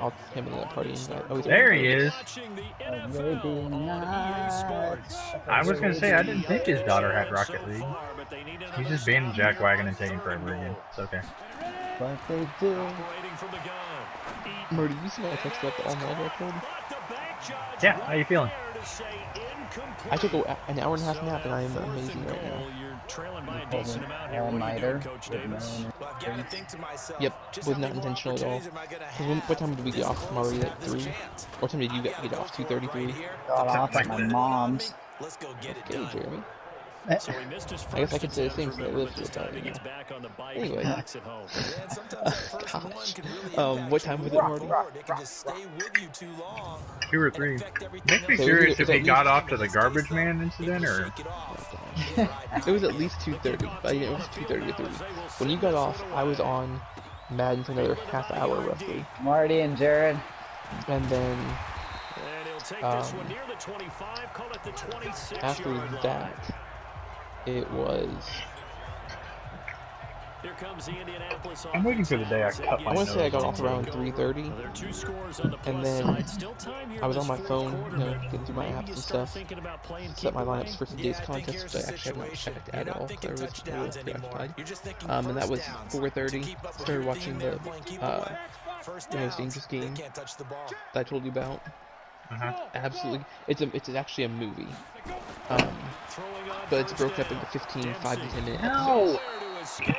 Speaker 6: I'll him in that party invite. Oh,
Speaker 5: there he is. I was gonna say I didn't think his daughter had Rocket League. He's just being a jackwagon and taking forever again. It's okay.
Speaker 9: But they do.
Speaker 6: Murdy, you see my text about the all-night record?
Speaker 5: Yeah, how you feeling?
Speaker 6: I took an hour and a half nap and I am amazing right now.
Speaker 9: All-nighter.
Speaker 6: Yep, was not intentional at all. What time did we get off from already? Like 3? What time did you get off? 2:33?
Speaker 9: Got off at my mom's.
Speaker 6: Okay, Jeremy. I guess I could say the same thing. I live with that, you know. Anyway. Gosh. What time was it, Marty?
Speaker 5: 2 or 3. Makes me curious if he got off to the garbage man incident or...
Speaker 6: It was at least 2:30, but it was 2:30 to 3. When you got off, I was on Madden for another half hour roughly.
Speaker 9: Marty and Jared.
Speaker 6: And then after that, it was
Speaker 1: Here comes the Indianapolis
Speaker 5: I'm waiting for the day I cut my
Speaker 6: I want to say I got
Speaker 5: nose.
Speaker 6: off around 3:30,
Speaker 1: There are 2 scores on the
Speaker 6: and
Speaker 1: plus
Speaker 6: then
Speaker 1: side. Still time here
Speaker 6: I was
Speaker 1: in
Speaker 6: on my
Speaker 1: this
Speaker 6: phone,
Speaker 1: fourth
Speaker 6: you know,
Speaker 1: quarter.
Speaker 6: getting through my
Speaker 1: Maybe
Speaker 6: apps
Speaker 1: you
Speaker 6: and
Speaker 1: start
Speaker 6: stuff,
Speaker 1: thinking about playing
Speaker 6: set my
Speaker 1: keeper
Speaker 6: lineups for today's contest, which I actually have not checked at all, because I was a little preoccupied. And that was 4:30. Started watching the most dangerous game that I told you about. Absolutely, it's actually a movie, but it's broken up into 15 5 to 10 minute episodes.
Speaker 5: No!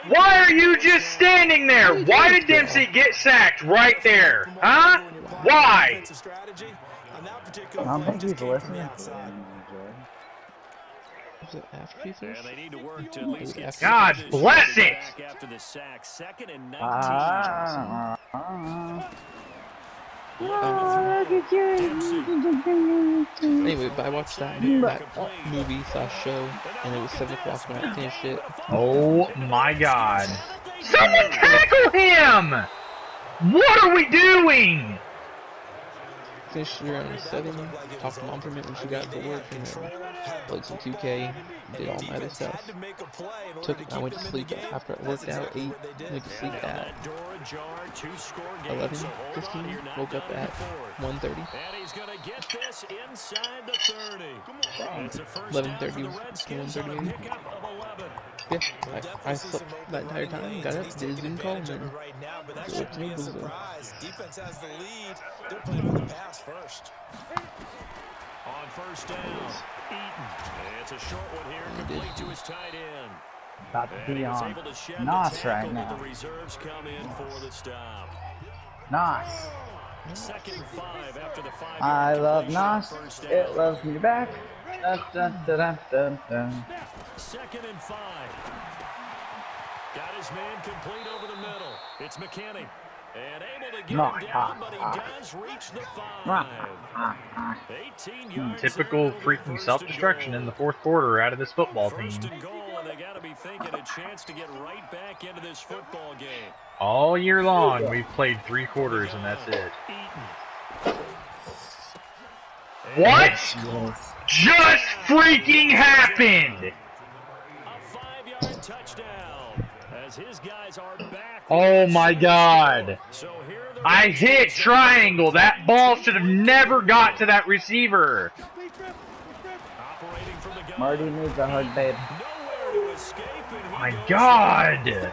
Speaker 5: Why are you just standing there? Why did Dempsey get sacked right there? Huh? Why?
Speaker 9: I don't think he's listening.
Speaker 6: Was it after he finished?
Speaker 1: And they need to work to at least get
Speaker 5: God bless it!
Speaker 1: back after the sack. 2nd and 19.
Speaker 6: Anyway, but I watched that movie / show, and it was 7 o'clock when I finished it.
Speaker 5: Oh my God. Someone tackle him! What are we doing?
Speaker 6: Finished around 7, talked to Mom for a minute when she got to work, and then played some 2K, did all my other stuff. I went to sleep after I worked out 8, went to sleep at 11:15, woke up at 1:30.
Speaker 1: And he's going to get this inside the 30.
Speaker 6: 11:30 to 1:30 maybe. Yeah, I slept that entire time, got up, did a Zoom call, and then went to Naples.
Speaker 2: Defense has the lead. They're playing with the pass first.
Speaker 1: On 1st down, Eaton. It's a short one here, complete to his tight end.
Speaker 9: About to
Speaker 1: And
Speaker 9: be
Speaker 1: he was
Speaker 9: on
Speaker 1: able to shed the
Speaker 9: Nos
Speaker 1: tackle,
Speaker 9: right
Speaker 1: but
Speaker 9: now.
Speaker 1: the reserves come in for the stop.
Speaker 9: Nos.
Speaker 1: 2nd and 5 after the 5-yard
Speaker 9: I love
Speaker 1: completion on
Speaker 9: Nos.
Speaker 1: 1st down.
Speaker 9: It loves me back. Dun, dun, dun, dun, dun, dun.
Speaker 1: 2nd and 5. Got his man complete over the middle. It's McKinney. And able to get him down, but he does reach the 5. 18 yards.
Speaker 5: Typical
Speaker 1: there
Speaker 5: freaking
Speaker 1: with
Speaker 5: self-destruction in the 4th quarter out of this football team.
Speaker 1: 1st and goal, and they got to be thinking a chance to get right back into this football game.
Speaker 5: All year long, we've played 3 quarters and that's it. What just freaking happened?
Speaker 1: A 5-yard touchdown as his guys are back.
Speaker 5: Oh my God.
Speaker 1: So here are the
Speaker 5: I hit triangle. That ball should have never got to that receiver.
Speaker 1: operating from the gun.
Speaker 9: Marty needs a hug, babe.
Speaker 1: Nowhere to escape, and he
Speaker 5: My
Speaker 1: goes
Speaker 5: God.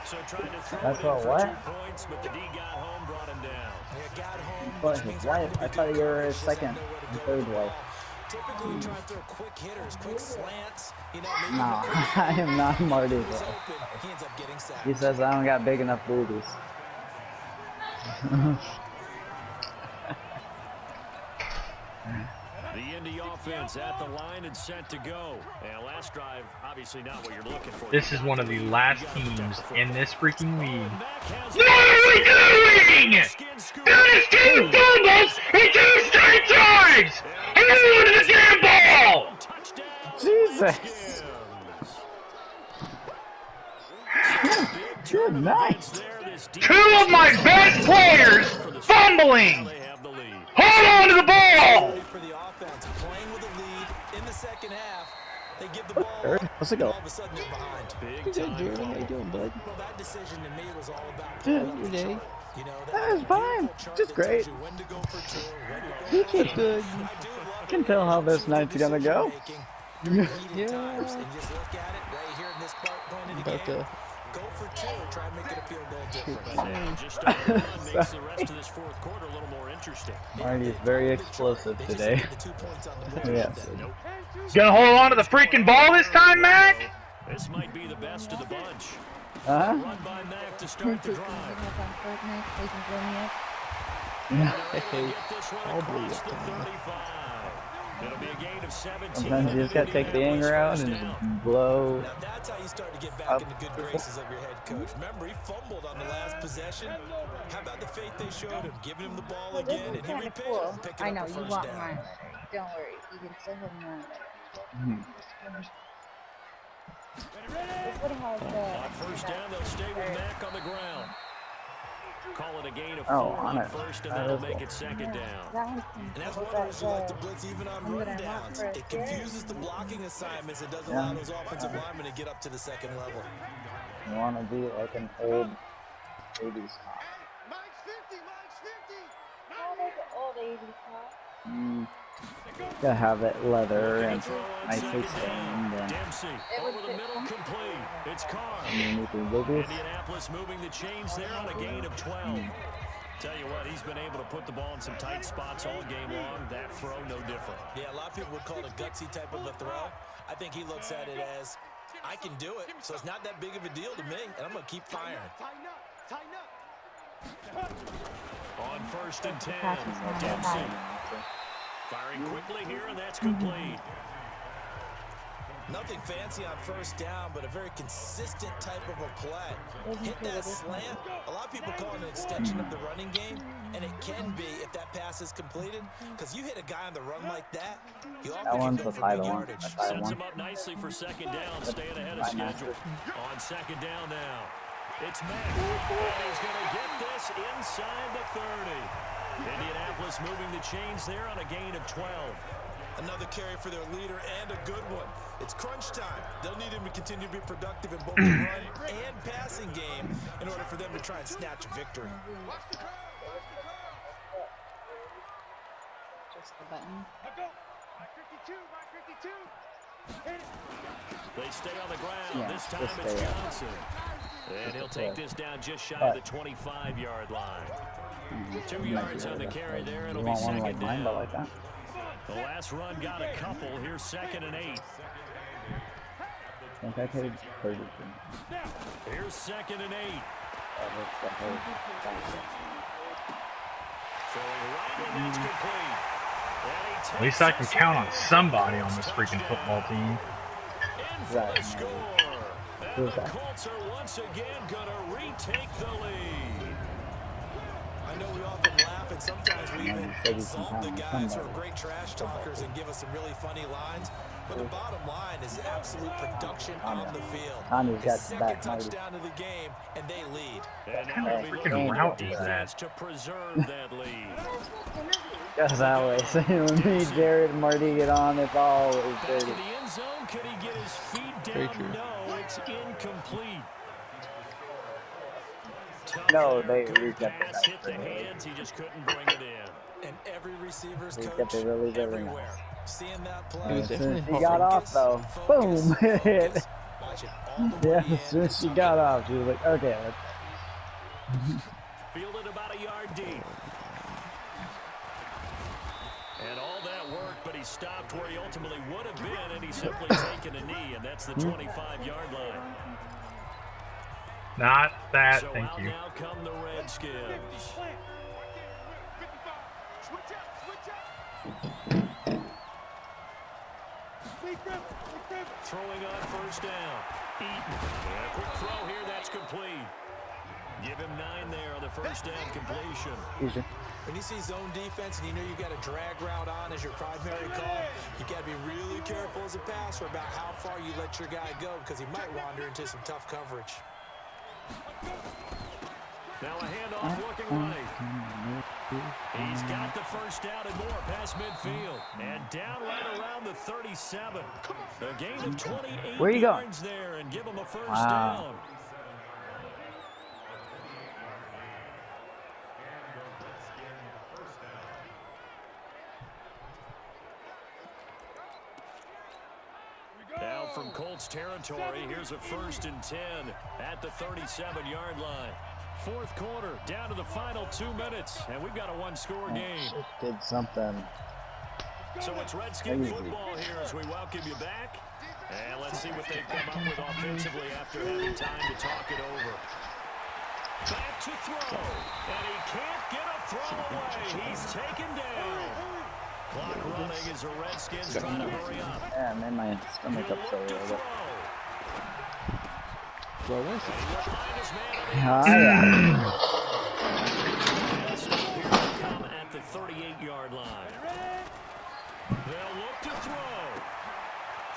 Speaker 1: So trying to throw
Speaker 9: That's
Speaker 1: it in
Speaker 9: all
Speaker 1: for
Speaker 9: what?
Speaker 1: 2 points, but the D got home, brought him down.
Speaker 9: But his wife, I thought you were his second and third wife.
Speaker 2: Typically, trying to throw quick hitters, quick slants. You know, maybe
Speaker 9: No, I am not Marty's wife.
Speaker 2: he ends up getting sacked.
Speaker 9: He says I don't got big enough boobies.
Speaker 1: The Indy offense at the line and set to go. And last drive, obviously not what you're looking for.
Speaker 5: This is one of the last teams in this freaking league.
Speaker 1: What
Speaker 5: are we doing? That is 2 fumbles and 2 straight drives! And then one of the damn ball!
Speaker 9: Jesus! Good night.
Speaker 5: 2 of my best players fumbling! Hold on to the ball!
Speaker 2: For the offense, playing with a lead in the second half, they give the ball up,
Speaker 9: Let's go.
Speaker 2: all of a sudden they're behind.
Speaker 6: Good, Jeremy. How you doing, bud?
Speaker 2: Well, that decision to me was all about
Speaker 6: Good. Your day?
Speaker 2: you know,
Speaker 9: That was fine. Just great.
Speaker 2: when to go for 2, when to go
Speaker 6: You did good.
Speaker 9: I can tell how this night's gonna go.
Speaker 6: Yeah.
Speaker 2: and just look at it right here in this part going into the
Speaker 6: About
Speaker 2: game.
Speaker 6: to
Speaker 2: Go for 2, try and make it a field goal difference.
Speaker 1: And just over one makes the rest of this 4th quarter a little more interesting.
Speaker 9: Marty is very explosive today.
Speaker 2: The 2 points on the board.
Speaker 9: Yes.
Speaker 5: Gonna hold on to the freaking ball this time, Mac?
Speaker 1: This might be the best of the bunch.
Speaker 9: Huh?
Speaker 1: Run by Mac to start the drive.
Speaker 6: Hey,
Speaker 1: Get this one
Speaker 6: I'll blow you
Speaker 1: across
Speaker 6: up
Speaker 1: the
Speaker 6: tomorrow.
Speaker 1: 35. It'll be a gain of 17.
Speaker 9: Sometimes you just gotta take the anger out and blow.
Speaker 2: Now that's how you start to get back in the good graces of your head coach. Remember, he fumbled on the last possession. How about the faith they showed him, giving him the ball
Speaker 10: Well, this
Speaker 2: again,
Speaker 10: is
Speaker 2: and he
Speaker 10: kind of
Speaker 2: repaid
Speaker 10: cool.
Speaker 2: it, picking
Speaker 10: I
Speaker 2: up
Speaker 10: know,
Speaker 2: a
Speaker 10: you
Speaker 2: first
Speaker 10: want
Speaker 2: down.
Speaker 10: mine. Don't worry, you can still have mine. This one has
Speaker 1: On 1st down, they'll stay with Mac on the ground. Call it a gain of 4
Speaker 9: Oh,
Speaker 1: on
Speaker 9: on it.
Speaker 1: 1st, and
Speaker 9: That
Speaker 1: that'll
Speaker 9: is
Speaker 1: make
Speaker 9: cool.
Speaker 1: it 2nd down.
Speaker 10: that one's
Speaker 2: And that's
Speaker 10: what
Speaker 2: one reason you like to
Speaker 10: that
Speaker 2: blitz even on
Speaker 10: one that I want
Speaker 2: rundowns.
Speaker 10: for a
Speaker 2: It confuses the blocking assignments. It doesn't allow those offensive linemen to get up to the second level.
Speaker 9: You want to be like an old 80s cop.
Speaker 4: Mike's 50, Mike's 50.
Speaker 10: Oh, like an old 80s cop.
Speaker 9: Gotta have it leather and nicely stained and
Speaker 1: Dempsey over the middle, complete. It's Carr.
Speaker 9: underneath the wiggle.
Speaker 1: Indianapolis moving the chains there on a gain of 12. Tell you what, he's been able to put the ball in some tight spots all game long. That throw, no different.
Speaker 2: Yeah, a lot of people would call it a gutsy type of a throw. I think he looks at it as, I can do it, so it's not that big of a deal to me, and I'm going to keep firing.
Speaker 4: Tighten up, tighten up.
Speaker 1: On 1st and 10, Dempsey. Firing quickly here, and that's complete.
Speaker 2: Nothing fancy on 1st down, but a very consistent type of a play. Hit that slant. A lot of people call it an extension of the running game, and it can be if that pass is completed, because you hit a guy on the run like that, you often can go for big yardage.
Speaker 1: Sets him up nicely for 2nd down, staying ahead of schedule. On 2nd down now, it's Mack, and he's going to get this inside the 30. Indianapolis moving the chains there on a gain of 12.
Speaker 2: Another carry for their leader and a good one. It's crunch time. They'll need him to continue to be productive in both the run and passing game in order for them to try and snatch a victory.
Speaker 10: Just the button.
Speaker 1: They stay on the ground.
Speaker 9: Yeah,
Speaker 1: this time
Speaker 9: just
Speaker 1: it's
Speaker 9: stay up.
Speaker 1: Johnson. And he'll take this down just shy of the 25-yard line. 2 yards on the carry there. It'll be 2nd down.
Speaker 9: Like that.
Speaker 1: The last run got a couple. Here's 2nd and 8.
Speaker 9: I think I could heard it.
Speaker 1: Here's 2nd and 8. Throwing right, and that's complete.
Speaker 5: At least I can count on somebody on this freaking football team.
Speaker 1: In for the score. And the Colts are once again going to retake the lead.
Speaker 2: I know we often laugh, and sometimes we even exalt the guys who are great trash talkers and give us some really funny lines. But the bottom line is absolute production on the field. His 2nd touchdown of the game, and they lead.
Speaker 1: And
Speaker 5: What kind
Speaker 1: now
Speaker 5: of
Speaker 1: they'll be
Speaker 5: freaking
Speaker 1: looking
Speaker 5: route
Speaker 1: for
Speaker 5: is
Speaker 1: defense
Speaker 5: that?
Speaker 1: to preserve that lead.
Speaker 9: Just that way. So when me, Jared, and Marty get on, it's always
Speaker 1: Back in
Speaker 9: dirty.
Speaker 1: the end zone, could he get his feet
Speaker 6: Very
Speaker 1: down?
Speaker 6: true.
Speaker 1: No, it's incomplete.
Speaker 9: No, they
Speaker 1: Good
Speaker 9: reached up
Speaker 1: pass,
Speaker 9: the
Speaker 1: hit the hands, he just couldn't bring it in.
Speaker 2: And every receiver's
Speaker 9: He
Speaker 2: coach
Speaker 9: kept it really good right now.
Speaker 2: everywhere. Seeing that
Speaker 6: It
Speaker 2: play.
Speaker 6: was
Speaker 9: As soon
Speaker 6: definitely
Speaker 9: as she
Speaker 6: hard.
Speaker 9: got off, though, boom!
Speaker 2: Focus. Watch it all the
Speaker 9: Yeah,
Speaker 2: way
Speaker 9: as
Speaker 2: in.
Speaker 9: soon as she got off, she was like, okay, let's
Speaker 1: Fielded about a yard deep. And all that work, but he stopped where he ultimately would have been, and he's simply taken a knee, and that's the 25-yard line.
Speaker 5: Not that,
Speaker 1: So
Speaker 5: thank
Speaker 1: out
Speaker 5: you.
Speaker 1: now come the Redskins.
Speaker 4: Switch up, switch up.
Speaker 1: Throwing on 1st down. Eaton. And a quick throw here, that's complete. Give him 9 there on the 1st down completion.
Speaker 9: easy.
Speaker 2: When you see zone defense and you know you've got a drag route on as your primary call, you got to be really careful as a passer about how far you let your guy go because he might wander into some tough coverage.
Speaker 1: Now a handoff looking right. He's got the 1st down and more past midfield. And down right around the 37. A gain of 28
Speaker 9: Where you going?
Speaker 1: yards there and give him a 1st
Speaker 9: Wow.
Speaker 1: down. Now from Colts territory, here's a 1st and 10 at the 37-yard line. 4th quarter, down to the final 2 minutes, and we've got a one-score game.
Speaker 9: Did something.
Speaker 1: So it's Redskin football here as we welcome you back. And let's see what they've come up with offensively after having time to talk it over. Back to throw, and he can't get a throw away. He's taken down. Clock running as the Redskins trying to hurry up.
Speaker 9: Yeah, I made my stomach
Speaker 1: He'll
Speaker 9: upset a
Speaker 1: look to
Speaker 9: little
Speaker 1: throw.
Speaker 9: bit.
Speaker 6: Well, I want to
Speaker 1: And he'll find his man at
Speaker 9: Ah,
Speaker 1: the
Speaker 9: yeah.
Speaker 1: And a stop here will come at the 38-yard line. They'll look to throw.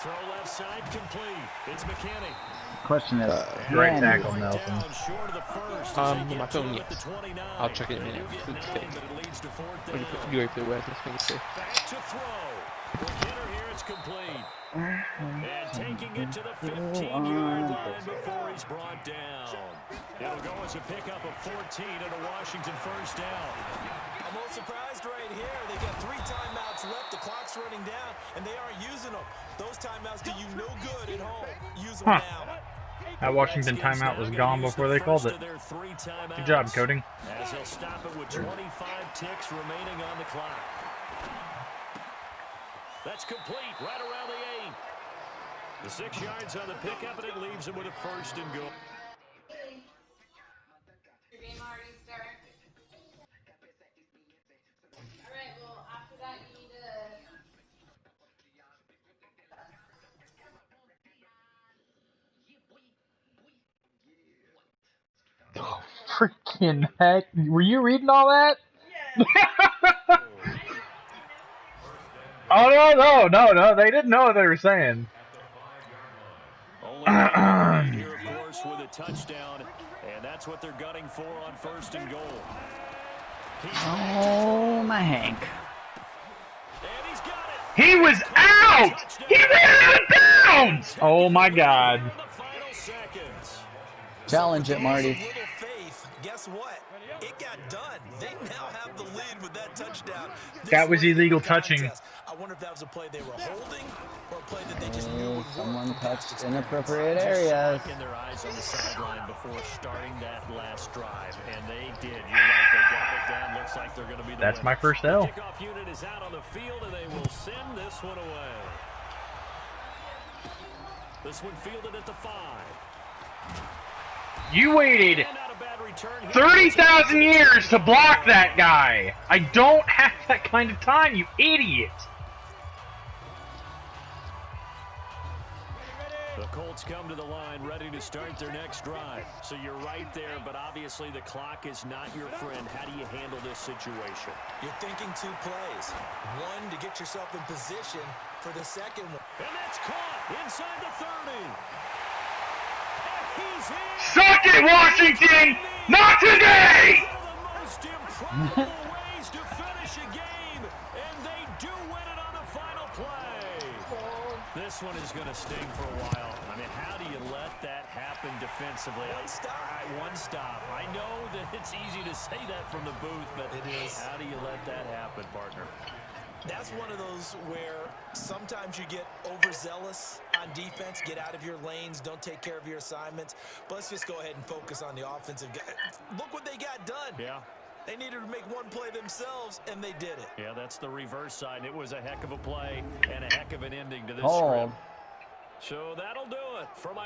Speaker 1: Throw left side complete. It's McKinney.
Speaker 9: Question is,
Speaker 5: Great
Speaker 9: when-
Speaker 5: tackle, Nelson.
Speaker 1: Down short of the first.
Speaker 6: My phone, yes. I'll check it in a minute. You ready for the way I can make it safe.
Speaker 1: Back to throw. For Kenner here, it's complete. And taking it to the 15-yard line before he's brought down. It'll go as a pickup of 14 and a Washington first down.
Speaker 2: I'm a little surprised right here. They got 3 timeouts left. The clock's running down, and they aren't using them. Those timeouts do you no good at home. Use them now.
Speaker 5: That Washington timeout was gone before they called it. Good job, Coding.
Speaker 1: As he'll stop it with 25 ticks remaining on the clock. That's complete right around the 8. The 6 yards on the pickup, and it leaves him with a first and goal.
Speaker 10: Your game already started. Alright, well, after that, you need to...
Speaker 5: Oh, freaking heck. Were you reading all that? Yeah. Oh, no. They didn't know what they were saying.
Speaker 1: Only here, of course, with a touchdown, and that's what they're gunning for on first and goal.
Speaker 9: Oh, my Hank.
Speaker 1: And he's got it.
Speaker 5: He was out! He ran out of bounds! Oh, my God.
Speaker 1: In the final seconds.
Speaker 9: Challenge it, Marty.
Speaker 2: Little faith. Guess what? It got done. They now have the lead with that touchdown.
Speaker 5: That was illegal touching.
Speaker 2: I wonder if that was a play they were holding or a play that they just knew would work.
Speaker 9: Someone touched inappropriate areas.
Speaker 1: In their eyes on the sideline before starting that last drive, and they did. You're right, they got it down. Looks like they're going to be the
Speaker 5: That's
Speaker 1: winner.
Speaker 5: my first L.
Speaker 1: The kickoff unit is out on the field, and they will send this one away. This one fielded at the 5.
Speaker 5: You waited 30,000 years to block that guy. I don't have that kind of time, you idiot.
Speaker 1: The Colts come to the line ready to start their next drive. So you're right there, but obviously the clock is not your friend. How do you handle this situation?
Speaker 2: You're thinking 2 plays. One, to get yourself in position for the second one.
Speaker 1: And that's caught inside the 30. And he's in.
Speaker 5: Suck it, Washington! Not today!
Speaker 1: One of the most improbable ways to finish a game, and they do win it on the final play. This one is going to sting for a while. I mean, how do you let that happen defensively?
Speaker 2: One stop.
Speaker 1: All right, one stop. I know that it's easy to say that from the booth, but
Speaker 2: It is.
Speaker 1: How do you let that happen, partner?
Speaker 2: That's one of those where sometimes you get overzealous on defense, get out of your lanes, don't take care of your assignments. But let's just go ahead and focus on the offensive guy. Look what they got done.
Speaker 1: Yeah.
Speaker 2: They needed to make one play themselves, and they did it.
Speaker 1: Yeah, that's the reverse side. It was a heck of a play and a heck of an ending to this
Speaker 9: Hold.
Speaker 1: script. So that'll do it for my